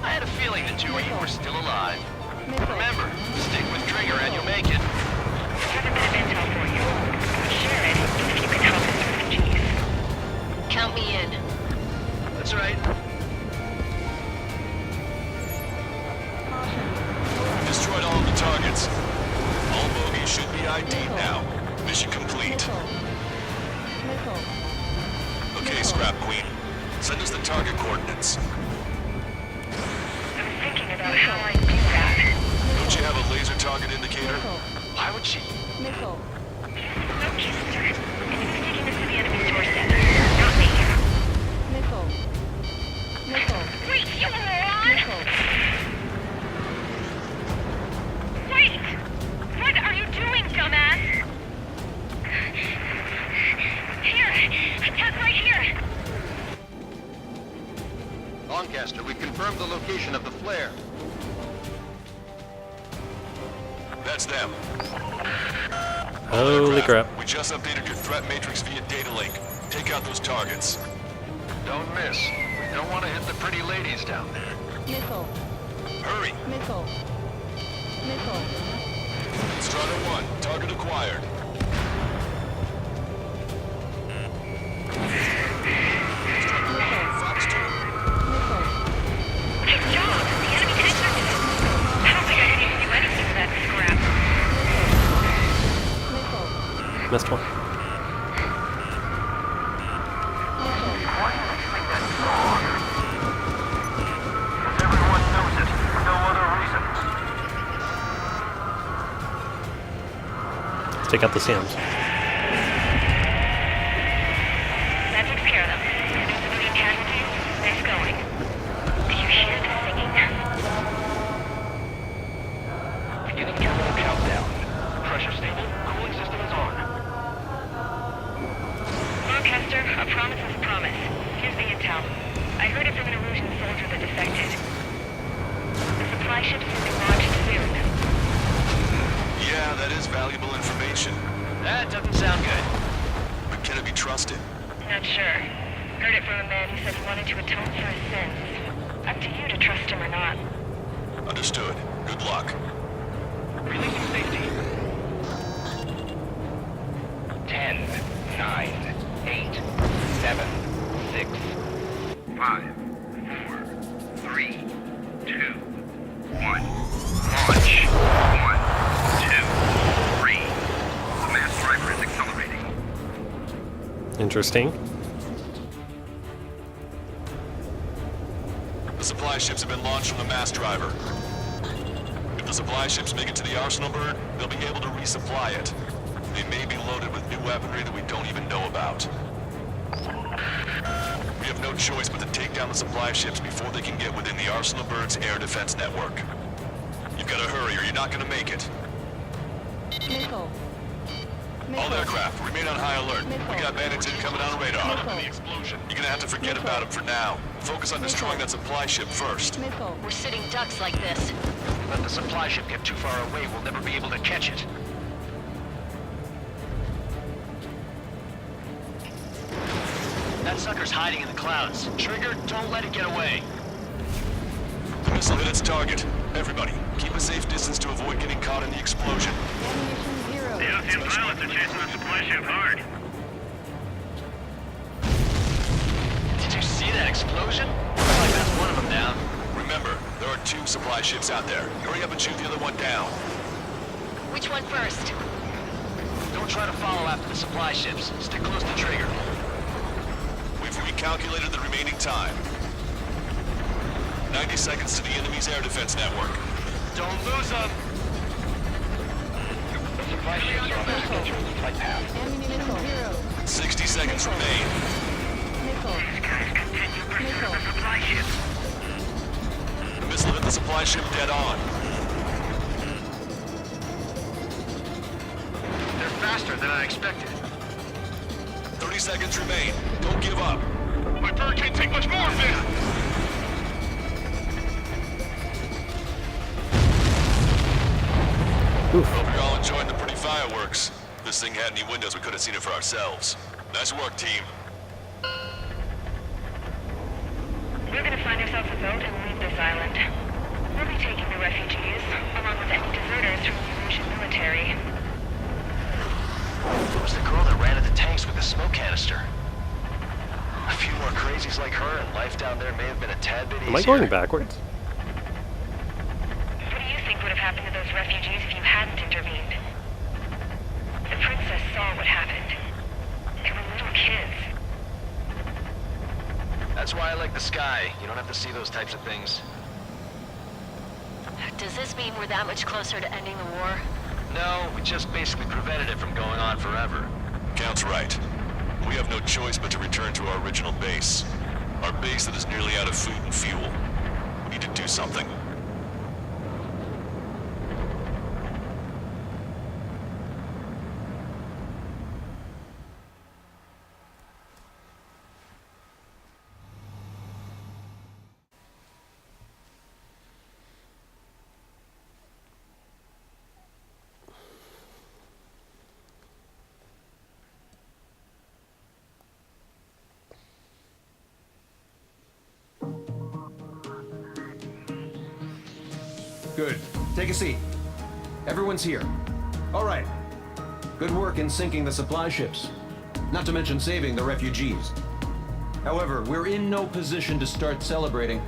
I had a feeling the two of you were still alive. Remember, stick with Trigger and you'll make it. I have a bit of intel for you. Share it if you can help these refugees. Count me in. That's right. Destroyed all of the targets. All bogies should be ID'd now. Mission complete. Okay, Scrap Queen. Send us the target coordinates. I'm thinking about how I do that. Don't you have a laser target indicator? Why would she? Okay, sir. And he's taking us to the enemy's doorstep. Not me. Wait, you moron! Wait! What are you doing, dumbass? Here! Attack right here! Longcaster, we've confirmed the location of the flare. That's them. Holy crap. We just updated your threat matrix via data link. Take out those targets. Don't miss. We don't want to hit the pretty ladies down there. Hurry. Strider 1, target acquired. Strider 1, Fox 2. Missed one. Everyone knows it. No other reason. Let's take out the Sams. That takes care of them. No civilian casualties. Nice going. Do you hear the singing? Beginning terminal countdown. Pressure stable. Cooling system is on. Broadcaster, a promise is a promise. Here's the intel. I heard it from an Erusian soldier that defected. The supply ships will be launched soon. Yeah, that is valuable information. That doesn't sound good. But can it be trusted? Not sure. Heard it from a man who said he wanted to atone for his sins. Up to you to trust him or not. Understood. Good luck. Releasing safety. 10, 9, 8, 7, 6, 5, 4, 3, 2, 1. Launch. 1, 2, 3. The mass driver is accelerating. Interesting. The supply ships have been launched from the mass driver. If the supply ships make it to the arsenal bird, they'll be able to resupply it. They may be loaded with new weaponry that we don't even know about. We have no choice but to take down the supply ships before they can get within the arsenal bird's air defense network. You've got to hurry or you're not going to make it. Missile. All aircraft, remain on high alert. We got bandits incoming on radar. The explosion. You're gonna have to forget about them for now. Focus on destroying that supply ship first. We're sitting ducks like this. Let the supply ship get too far away, we'll never be able to catch it. That sucker's hiding in the clouds. Trigger, don't let it get away. The missile hit its target. Everybody, keep a safe distance to avoid getting caught in the explosion. The Ocean pilots are chasing the supply ship hard. Did you see that explosion? Looks like that's one of them down. Remember, there are 2 supply ships out there. Hurry up and shoot the other one down. Which one first? Don't try to follow after the supply ships. Stick close to Trigger. We've recalculated the remaining time. 90 seconds to the enemy's air defense network. Don't lose them! The supply ships are on their scheduled flight path. 60 seconds remain. These guys continue pursuing the supply ships. The missile hit the supply ship dead on. They're faster than I expected. 30 seconds remain. Don't give up. My bird can't take much more of this! Hope you're all enjoying the pretty fireworks. If this thing had any windows, we could have seen it for ourselves. Nice work, team. We're gonna find ourselves a boat and leave this island. We'll be taking the refugees, along with any deserters from the Erusian military. It was the girl that ran at the tanks with the smoke canister. A few more crazies like her, and life down there may have been a tad bit easier. Am I going backwards? What do you think would have happened to those refugees if you hadn't intervened? The princess saw what happened. They were little kids. That's why I like the sky. You don't have to see those types of things. Does this mean we're that much closer to ending the war? No, we just basically prevented it from going on forever. Count's right. We have no choice but to return to our original base. Our base that is nearly out of food and fuel. We need to do something. Good. Take a seat. Everyone's here. All right. Good work in sinking the supply ships. Not to mention saving the refugees. However, we're in no position to start celebrating.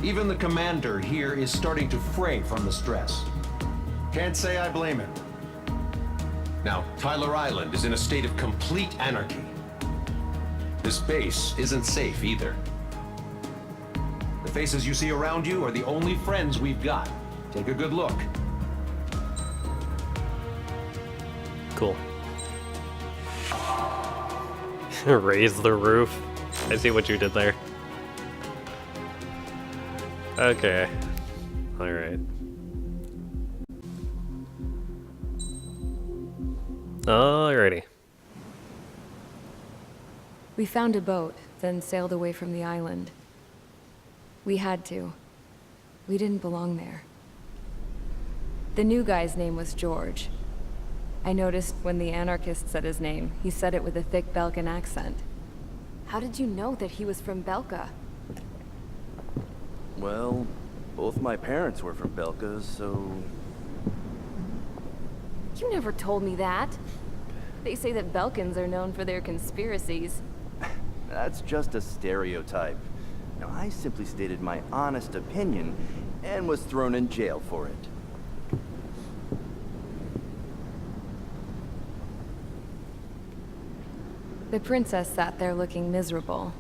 Even the commander here is starting to fray from the stress. Can't say I blame him. Now, Tyler Island is in a state of complete anarchy. This base isn't safe either. The faces you see around you are the only friends we've got. Take a good look. Cool. Raise the roof. I see what you did there. Okay. Alright. Alrighty. We found a boat, then sailed away from the island. We had to. We didn't belong there. The new guy's name was George. I noticed when the anarchist said his name, he said it with a thick Belkan accent. How did you know that he was from Belka? Well, both my parents were from Belka, so... You never told me that. They say that Belkans are known for their conspiracies. That's just a stereotype. Now, I simply stated my honest opinion and was thrown in jail for it. The princess sat there looking miserable.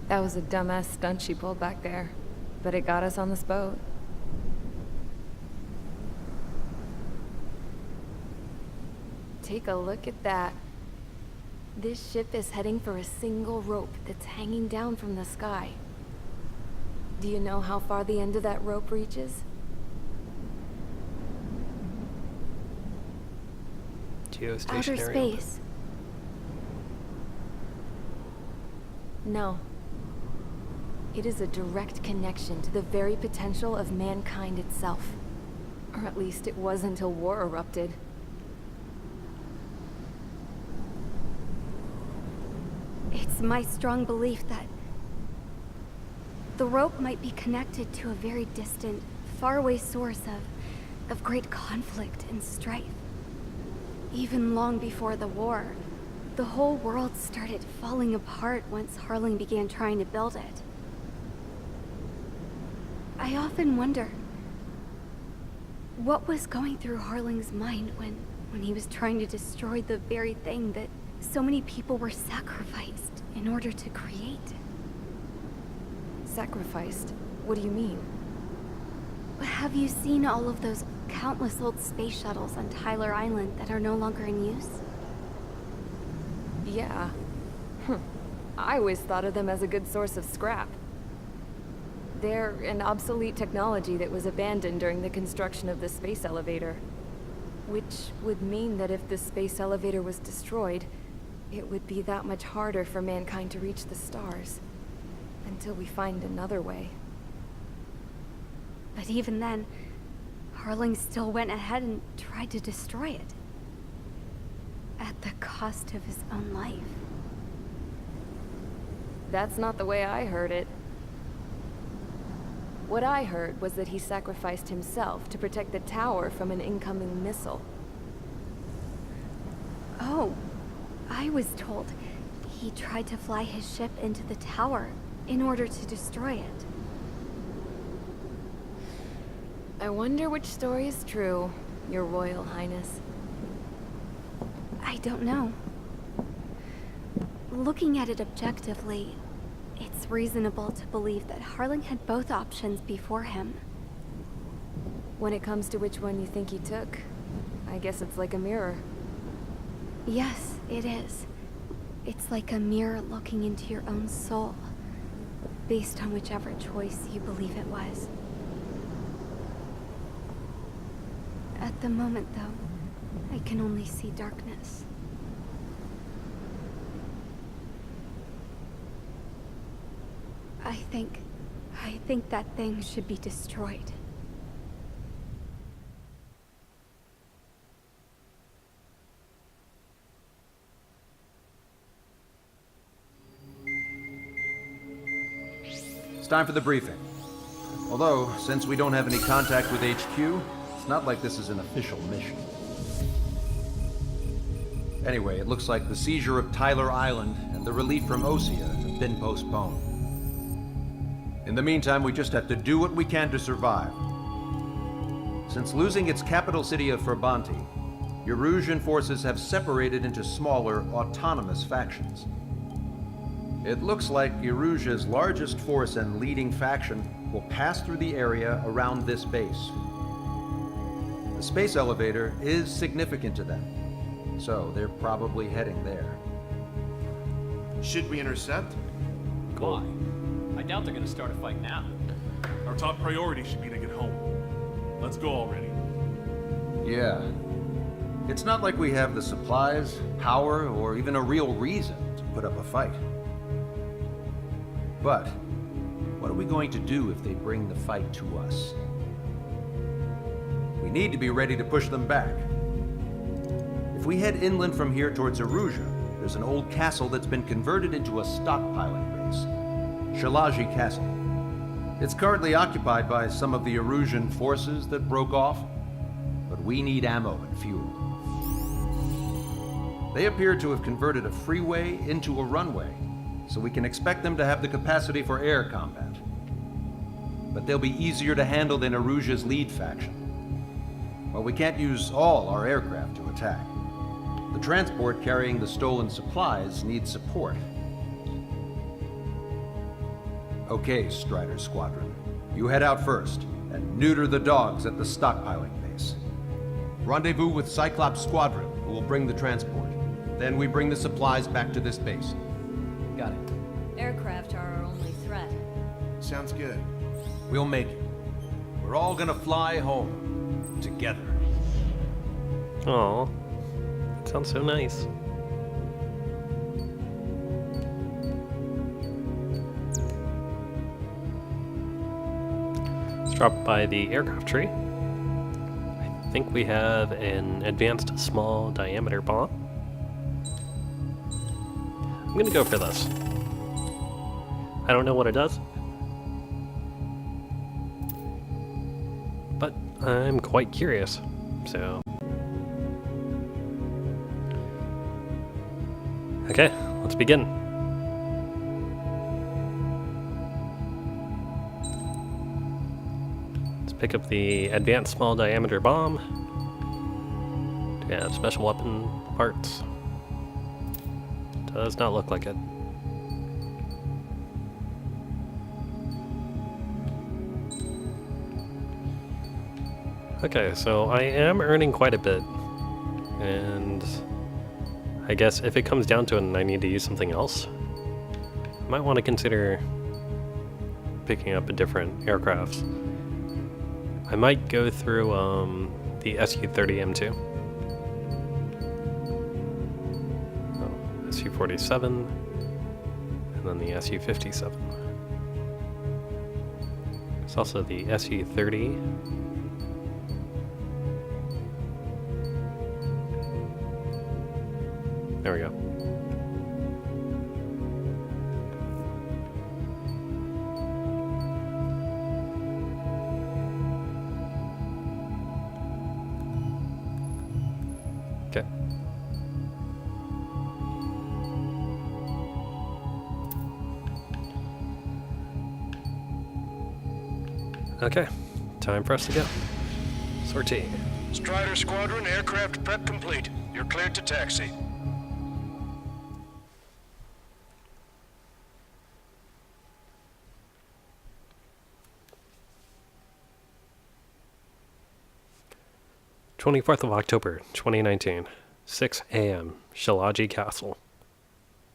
That was a dumbass stunt she pulled back there, but it got us on this boat. Take a look at that. This ship is heading for a single rope that's hanging down from the sky. Do you know how far the end of that rope reaches? Geostationary. Outer space. No. It is a direct connection to the very potential of mankind itself. Or at least it was until war erupted. It's my strong belief that the rope might be connected to a very distant, faraway source of great conflict and strife. Even long before the war, the whole world started falling apart once Harling began trying to build it. I often wonder what was going through Harling's mind when he was trying to destroy the very thing that so many people were sacrificed in order to create. Sacrificed? What do you mean? Have you seen all of those countless old space shuttles on Tyler Island that are no longer in use? Yeah. I always thought of them as a good source of scrap. They're an obsolete technology that was abandoned during the construction of the space elevator. Which would mean that if the space elevator was destroyed, it would be that much harder for mankind to reach the stars. Until we find another way. But even then, Harling still went ahead and tried to destroy it. At the cost of his own life. That's not the way I heard it. What I heard was that he sacrificed himself to protect the tower from an incoming missile. Oh, I was told he tried to fly his ship into the tower in order to destroy it. I wonder which story is true, Your Royal Highness. I don't know. Looking at it objectively, it's reasonable to believe that Harling had both options before him. When it comes to which one you think he took, I guess it's like a mirror. Yes, it is. It's like a mirror looking into your own soul, based on whichever choice you believe it was. At the moment, though, I can only see darkness. I think that thing should be destroyed. It's time for the briefing. Although, since we don't have any contact with HQ, it's not like this is an official mission. Anyway, it looks like the seizure of Tyler Island and the relief from Osea have been postponed. In the meantime, we just have to do what we can to survive. Since losing its capital city of Ferbanti, Erusian forces have separated into smaller, autonomous factions. It looks like Erusia's largest force and leading faction will pass through the area around this base. The space elevator is significant to them, so they're probably heading there. Should we intercept? Why? I doubt they're gonna start a fight now. Our top priority should be to get home. Let's go already. Yeah. It's not like we have the supplies, power, or even a real reason to put up a fight. But what are we going to do if they bring the fight to us? We need to be ready to push them back. If we head inland from here towards Erusia, there's an old castle that's been converted into a stockpiling base. Shalaji Castle. It's currently occupied by some of the Erusian forces that broke off, but we need ammo and fuel. They appear to have converted a freeway into a runway, so we can expect them to have the capacity for air combat. But they'll be easier to handle than Erusia's lead faction. Well, we can't use all our aircraft to attack. The transport carrying the stolen supplies needs support. Okay, Strider Squadron. You head out first, and neuter the dogs at the stockpiling base. Rendezvous with Cyclops Squadron, who will bring the transport. Then we bring the supplies back to this base. Got it. Aircraft are our only threat. Sounds good. We'll make it. We're all gonna fly home. Together. Aw, that sounds so nice. Let's drop by the aircraft tree. I think we have an advanced small diameter bomb. I'm gonna go for this. I don't know what it does, but I'm quite curious, so... Okay, let's begin. Let's pick up the advanced small diameter bomb. Yeah, special weapon parts. Does not look like it. Okay, so I am earning quite a bit, and I guess if it comes down to it and I need to use something else, I might want to consider picking up a different aircraft. I might go through the Su-30M2. Su-47, and then the Su-57. There's also the Su-30. There we go. Okay. Okay, time for us to go. Sortie. Strider Squadron, aircraft prep complete. You're cleared to taxi. October 2019, 6 a.m., Shalaji Castle.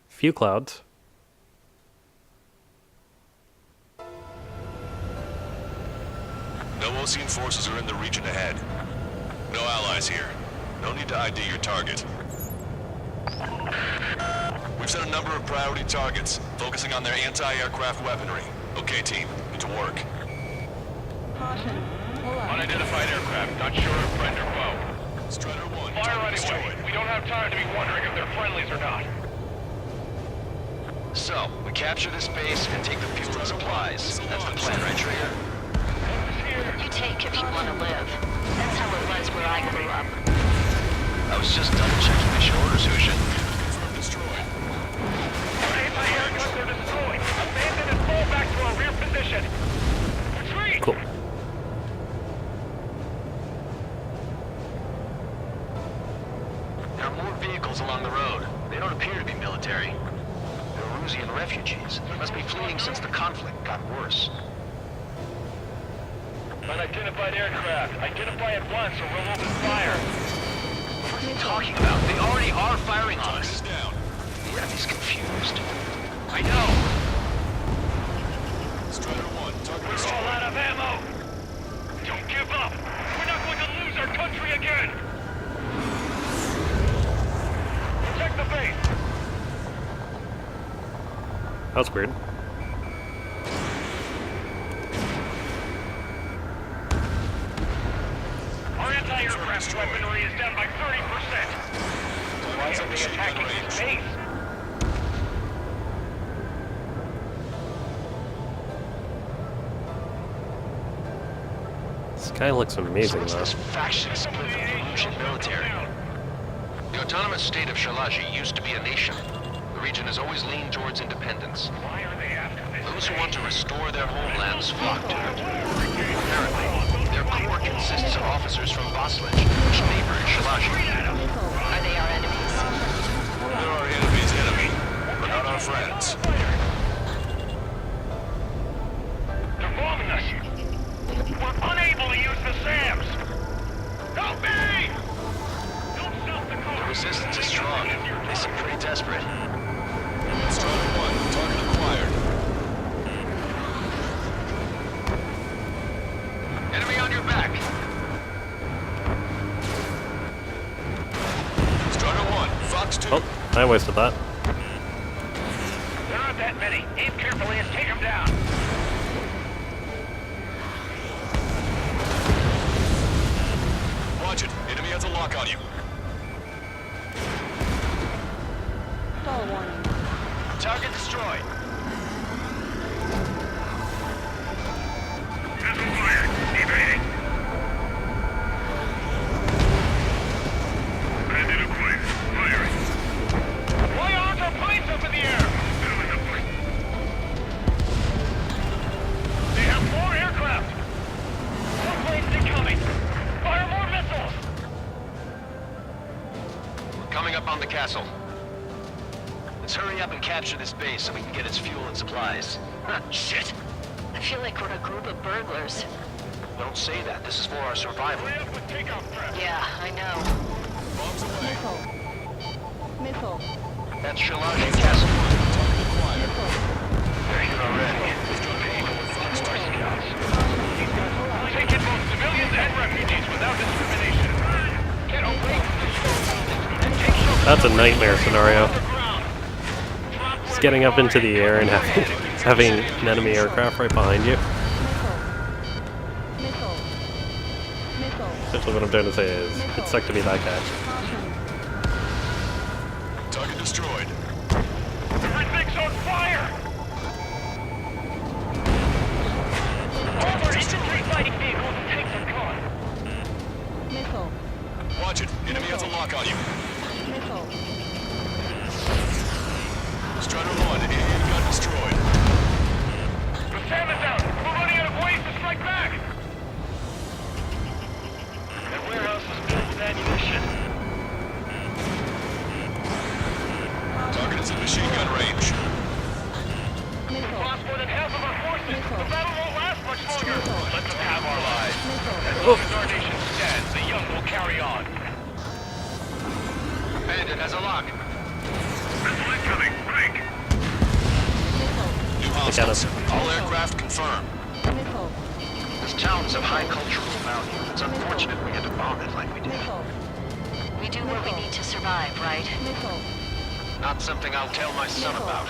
Few clouds. No Osean forces are in the region ahead. No allies here. No need to ID your target. We've set a number of priority targets, focusing on their anti-aircraft weaponry. Okay, team, get to work. Unidentified aircraft, not sure if friend or foe. Strider 1, fire anyway. We don't have time to be wondering if they're friendlies or not. So, we capture this base and take the fuel and supplies. That's the plan, right, Trigger? You take if you want to live. That's how it was where I grew up. I was just double-checking mission orders, Hushin. Confirm destroyed. Anti-air guns are destroyed. Abandon and fall back to our rear position. Retreat! Cool. vehicles along the road. They don't appear to be military. They're Erusian refugees. They must be fleeing since the conflict got worse. Unidentified aircraft. Identify at once or we'll open fire. What are you talking about? They already are firing on us. The enemy's confused. I know. Strider 1, target We're all out of ammo. Don't give up. We're not going to lose our country again. Protect the base. That's weird. Our anti-aircraft weaponry is down by 30%. Why are they attacking this base? This guy looks amazing, though. This faction split from the Erusian military. The autonomous state of Shalaji used to be a nation. The region has always leaned towards independence. Why are they after this? Those who want to restore their homelands flock to it. Apparently, their core consists of officers from Baslaj, which neighbor Shalaji. Are they our enemies? They're our enemy's enemy, but not our friends. They're bombing us. We're unable to use the SAMs. Help me! Don't stop the car. The resistance is strong. They seem pretty desperate. Strider 1, target acquired. Enemy on your back. Strider 1, Fox 2. Oh, I wasted that. There aren't that many. Aim carefully and take them down. Watch it. Enemy has a lock on you. Target destroyed. Missile fire. Evading. Bandit acquired. Firing. Why aren't our planes up in the air? They have more aircraft. More planes incoming. Fire more missiles. We're coming up on the castle. Let's hurry up and capture this base so we can get its fuel and supplies. Shit! I feel like we're a group of burglars. Don't say that. This is for our survival. Hurry up with takeoff prep. Yeah, I know. Bombs away. Missile. That's Shalaji Castle. They're here already. Take in both civilians and refugees without discrimination. Get away from the shore and take shelter. That's a nightmare scenario. Just getting up into the air and having an enemy aircraft right behind you. Essentially what I'm trying to say is, it sucked to be that guy. Target destroyed. Everything's on fire! All our infantry fighting vehicles and tanks are gone. Watch it. Enemy has a lock on you. Strider 1, alien gun destroyed. The SAM is out! We're running out of ways to strike back! That warehouse is filled with ammunition. Target is in machine gun range. We've lost more than half of our forces. The battle won't last much longer. Let them have our lives. As long as our nation stands, the young will carry on. Bandit has a lock. Missile incoming. Break. New hostiles. All aircraft confirmed. This town is of high cultural value. It's unfortunate we had to bomb it like we did. We do what we need to survive, right? Not something I'll tell my son about.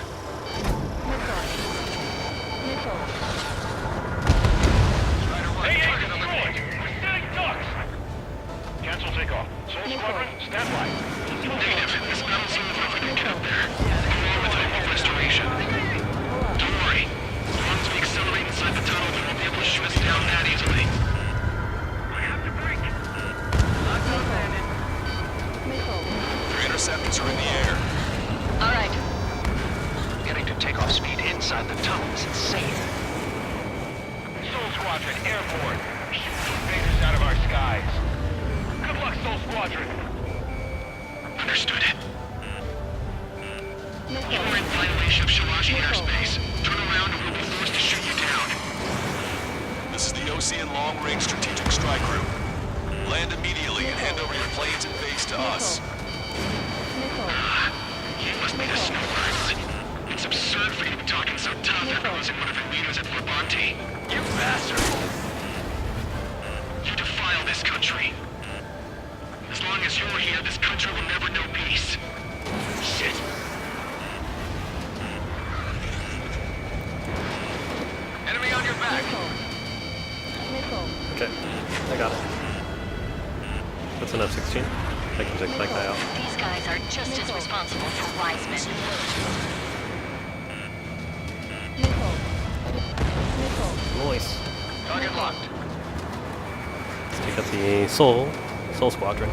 Hey, destroyed! We're setting ducks! Cancel takeoff. Soul Squadron, stand by. Negative. This doesn't seem like we can get up there. Command with hope of restoration. Don't worry. As long as we accelerate inside the tunnel, we won't be able to shoot us down that easily. I have to break. Your interceptors are in the air. All right. Getting to takeoff speed inside the tunnel is insane. Soul Squadron, airborne. Shoot these invaders out of our skies. Good luck, Soul Squadron. Understood. You are in violation of Shiraji airspace. Turn around or we'll be forced to shoot you down. This is the Ocean Long Range Strategic Strike Group. Land immediately and hand over your planes and base to us. You must be the snowbirds. It's absurd for you to be talking so tough after losing one of your leaders at Brabante. You bastard! You defile this country. As long as you're here, this country will never know peace. Shit. Enemy on your back. Okay, I got it. That's an F-16. I can take that guy out. These guys are just as responsible for Wiseman. Nice. Target locked. Let's take out the Soul Squadron.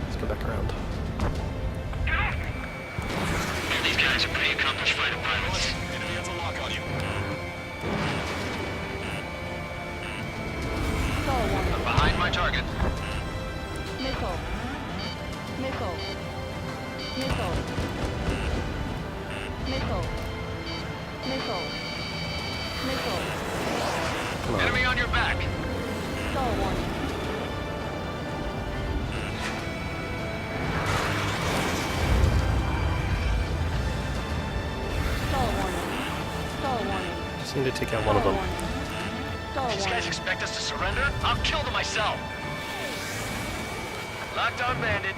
Let's go back around. These guys are pretty accomplished fighter pilots. Enemy has a lock on you. I'm behind my target. Come on. Enemy on your back. Just need to take out one of them. These guys expect us to surrender? I'll kill them myself. Locked on bandit.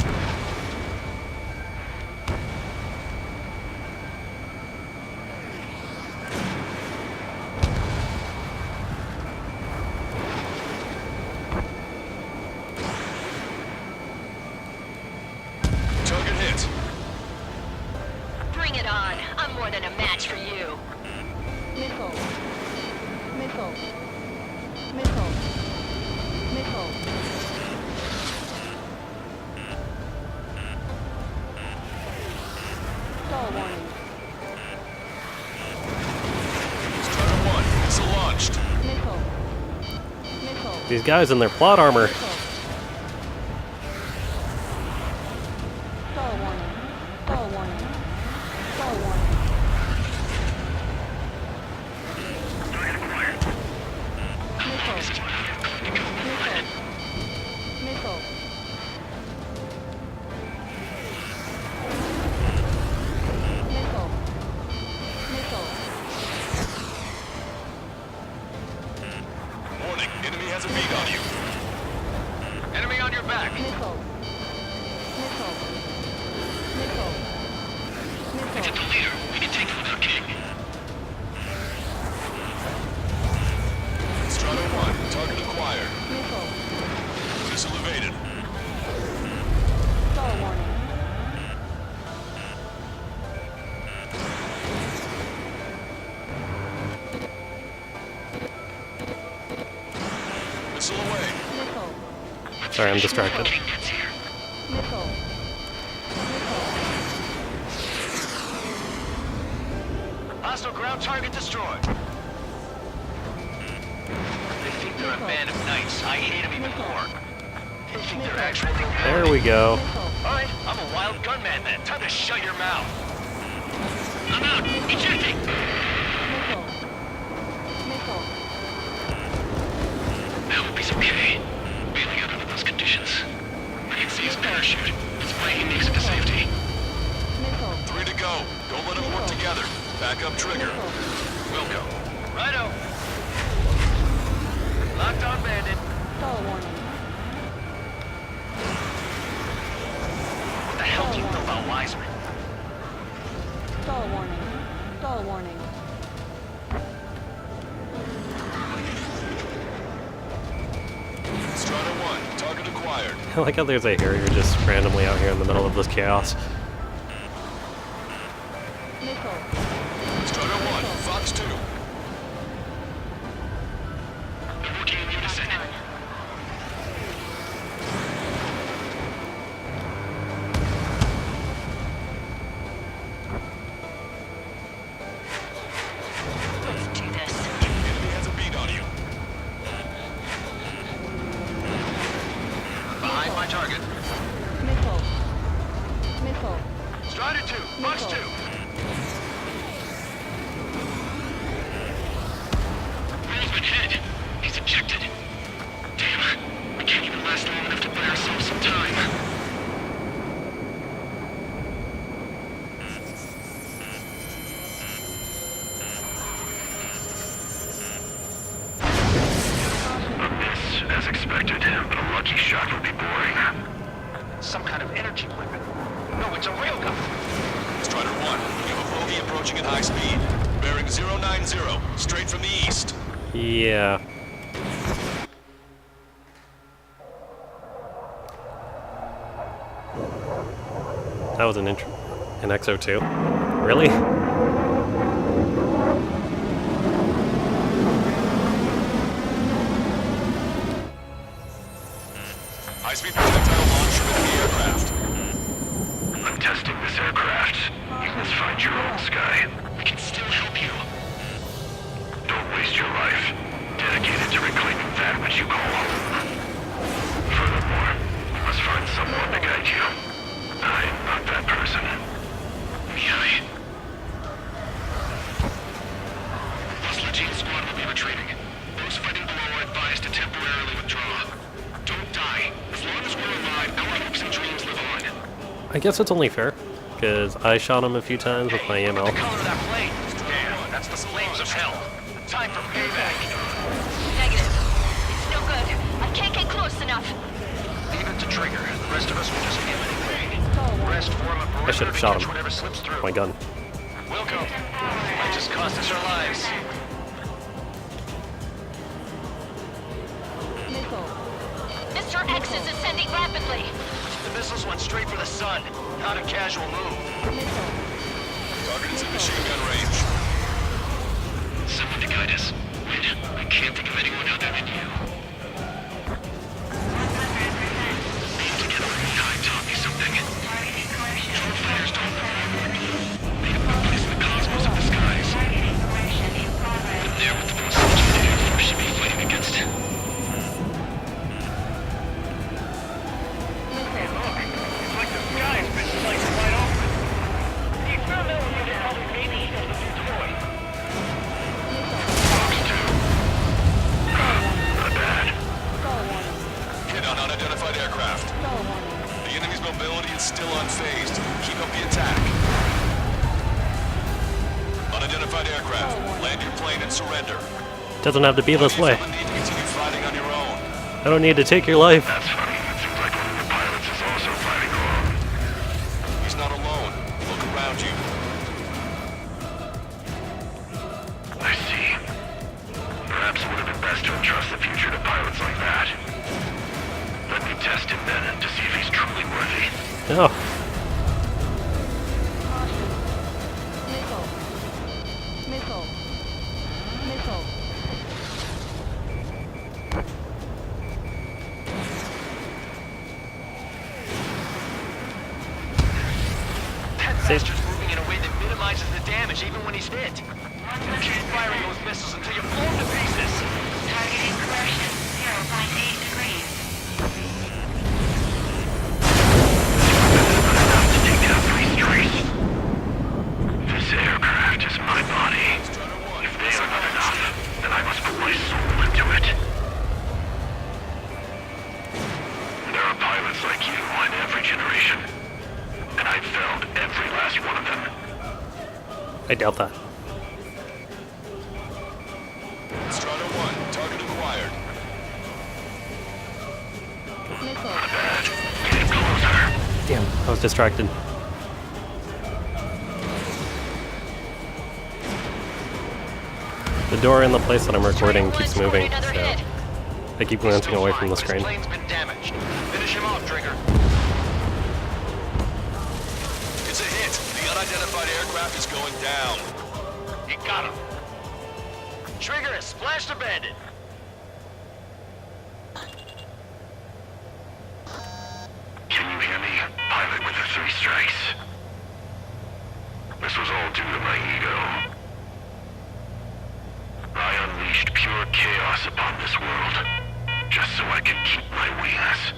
Target hit. Bring it on. I'm more than a match for you. Strider 1, missile launched. These guys in their plot armor. Warning, enemy has a bead on you. Enemy on your back. Get the leader. We can take him without King. Strider 1, target acquired. Missile evaded. Missile away. Sorry, I'm distracted. Hostile ground target destroyed. They think they're a band of knights. I hate them even more. They think they're actually... There we go. Alright, I'm a wild gunman then. Time to shut your mouth. I'm out. Ejecting. I hope he's okay. Bailing out under those conditions. I can see his parachute. That's why he makes it to safety. 3 to go. Don't let them work together. Back up trigger. Wilco. Righto. Locked on bandit. What the hell do you know about Wiseman? Strider 1, target acquired. I like how there's a Harrier just randomly out here in the middle of this chaos. Strider 1, Fox 2. They're working in unison. Let's do this. Enemy has a bead on you. shot would be boring. Some kind of energy weapon. No, it's a railgun. Strider 1, you have a bogey approaching at high speed. Bearing 090, straight from the east. Yeah. That was an XO2. Really? High-speed projectile launcher with the aircraft. I'm testing this aircraft. You must find your own sky. We can still help you. Don't waste your life. Dedicated to reclaiming that which you call home. Furthermore, you must find someone to guide you. I'm not that person. Really? First Lieutenant Squad will be retreating. Those fighting below are advised to temporarily withdraw. Don't die. As long as we're alive, our hopes and dreams live on. I guess it's only fair, because I shot him a few times with my ammo. The color of that plane. Damn, that's the flames of hell. Time for payback. Negative. It's no good. I can't get close enough. Leave it to Trigger. The rest of us will just aim anyway. Rest form a I should have perimeter shot to catch him. whatever slips through. My gun. Wilco. Might just cost us our lives. Mr. X is ascending rapidly. The missiles went straight for the sun. Not a casual move. Target is in machine gun range. Someone to guide us. Wait, I can't think of anyone other than you. Beam together. Time taught me something. Your flares don't move. Made a place in the cosmos of the skies. And there with the force the Air Force should be fighting against. Guy's been sliced right open. He found out when you call it baby of the new toy. Fox 2. Not bad. Hit on unidentified aircraft. The enemy's mobility is still unfazed. Keep up the attack. Unidentified aircraft. Land your plane and surrender. Doesn't have to be this way. You need to continue fighting on your own. I don't need to take your life. That's funny. It seems like one of the pilots is also fighting along. He's not alone. Look around you. I see. Perhaps it would have been best to entrust the future to pilots like that. Let me test him then to see if he's truly worthy. Oh. Bastard's moving in a way that minimizes the damage even when he's hit. Keep firing those missiles until you blow them to pieces. Targeting correction. 0.8 degrees. To take down Priest Trace. This aircraft is my body. If they are not enough, then I must put my soul into it. There are pilots like you in every generation. And I've found every last one of them. I doubt that. Strider 1, target acquired. Not bad. Get closer. Damn, I was distracted. The door in the place that I'm recording keeps moving, so I keep glancing away from the screen. Plane's been damaged. Finish him off, Trigger. It's a hit. The unidentified aircraft is going down. You got him. Trigger has splashed a bandit. Can you hear me? Pilot with the 3 strikes. This was all due to my ego. I unleashed pure chaos upon this world, just so I could keep my wings.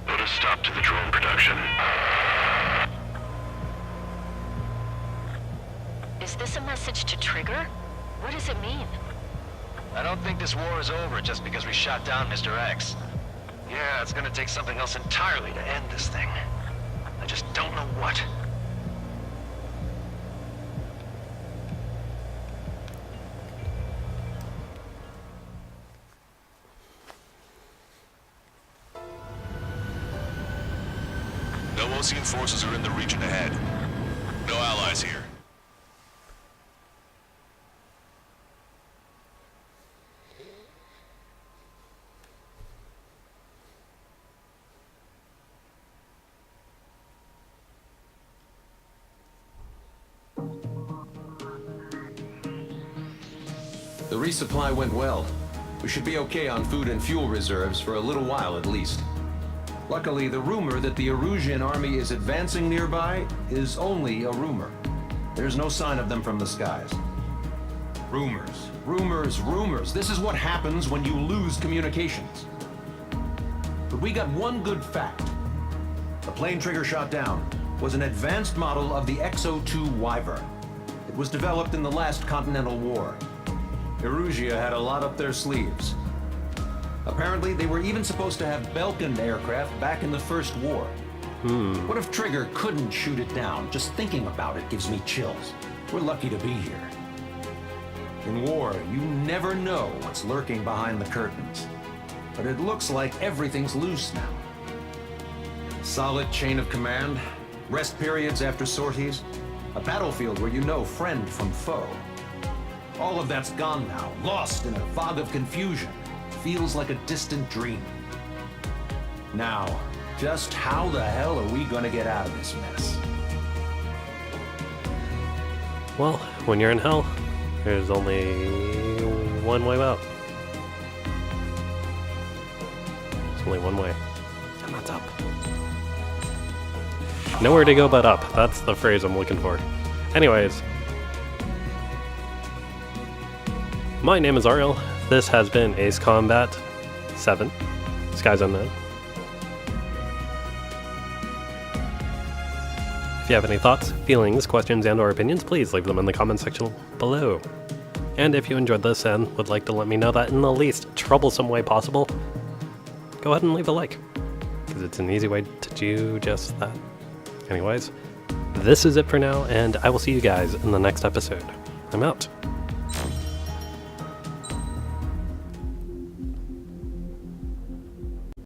Put a stop to the drone production. Is this a message to Trigger? What does it mean? I don't think this war is over just because we shot down Mr. X. Yeah, it's gonna take something else entirely to end this thing. I just don't know what. Osean forces are in the region ahead. No allies here. The resupply went well. We should be okay on food and fuel reserves for a little while at least. Luckily, the rumor that the Erusian army is advancing nearby is only a rumor. There's no sign of them from the skies. Rumors, rumors, rumors. This is what happens when you lose communications. But we got one good fact. The plane Trigger shot down was an advanced model of the X-02 Wyvern. It was developed in the last Continental War. Erusia had a lot up their sleeves. Apparently, they were even supposed to have Belkin aircraft back in the First War. What if Trigger couldn't shoot it down? Just thinking about it gives me chills. We're lucky to be here. In war, you never know what's lurking behind the curtains. But it looks like everything's loose now. Solid chain of command, rest periods after sorties, a battlefield where you know friend from foe. All of that's gone now, lost in a fog of confusion. Feels like a distant dream. Now, just how the hell are we gonna get out of this mess? Well, when you're in hell, there's only one way out. There's only one way, and that's up. Nowhere to go but up. That's the phrase I'm looking for. Anyways, my name is Ariel. This has been Ace Combat 7, Skies Unknown. If you have any thoughts, feelings, questions, and or opinions, please leave them in the comment section below. And if you enjoyed this and would like to let me know that in the least troublesome way possible, go ahead and leave a like, because it's an easy way to do just that. Anyways, this is it for now, and I will see you guys in the next episode. I'm out.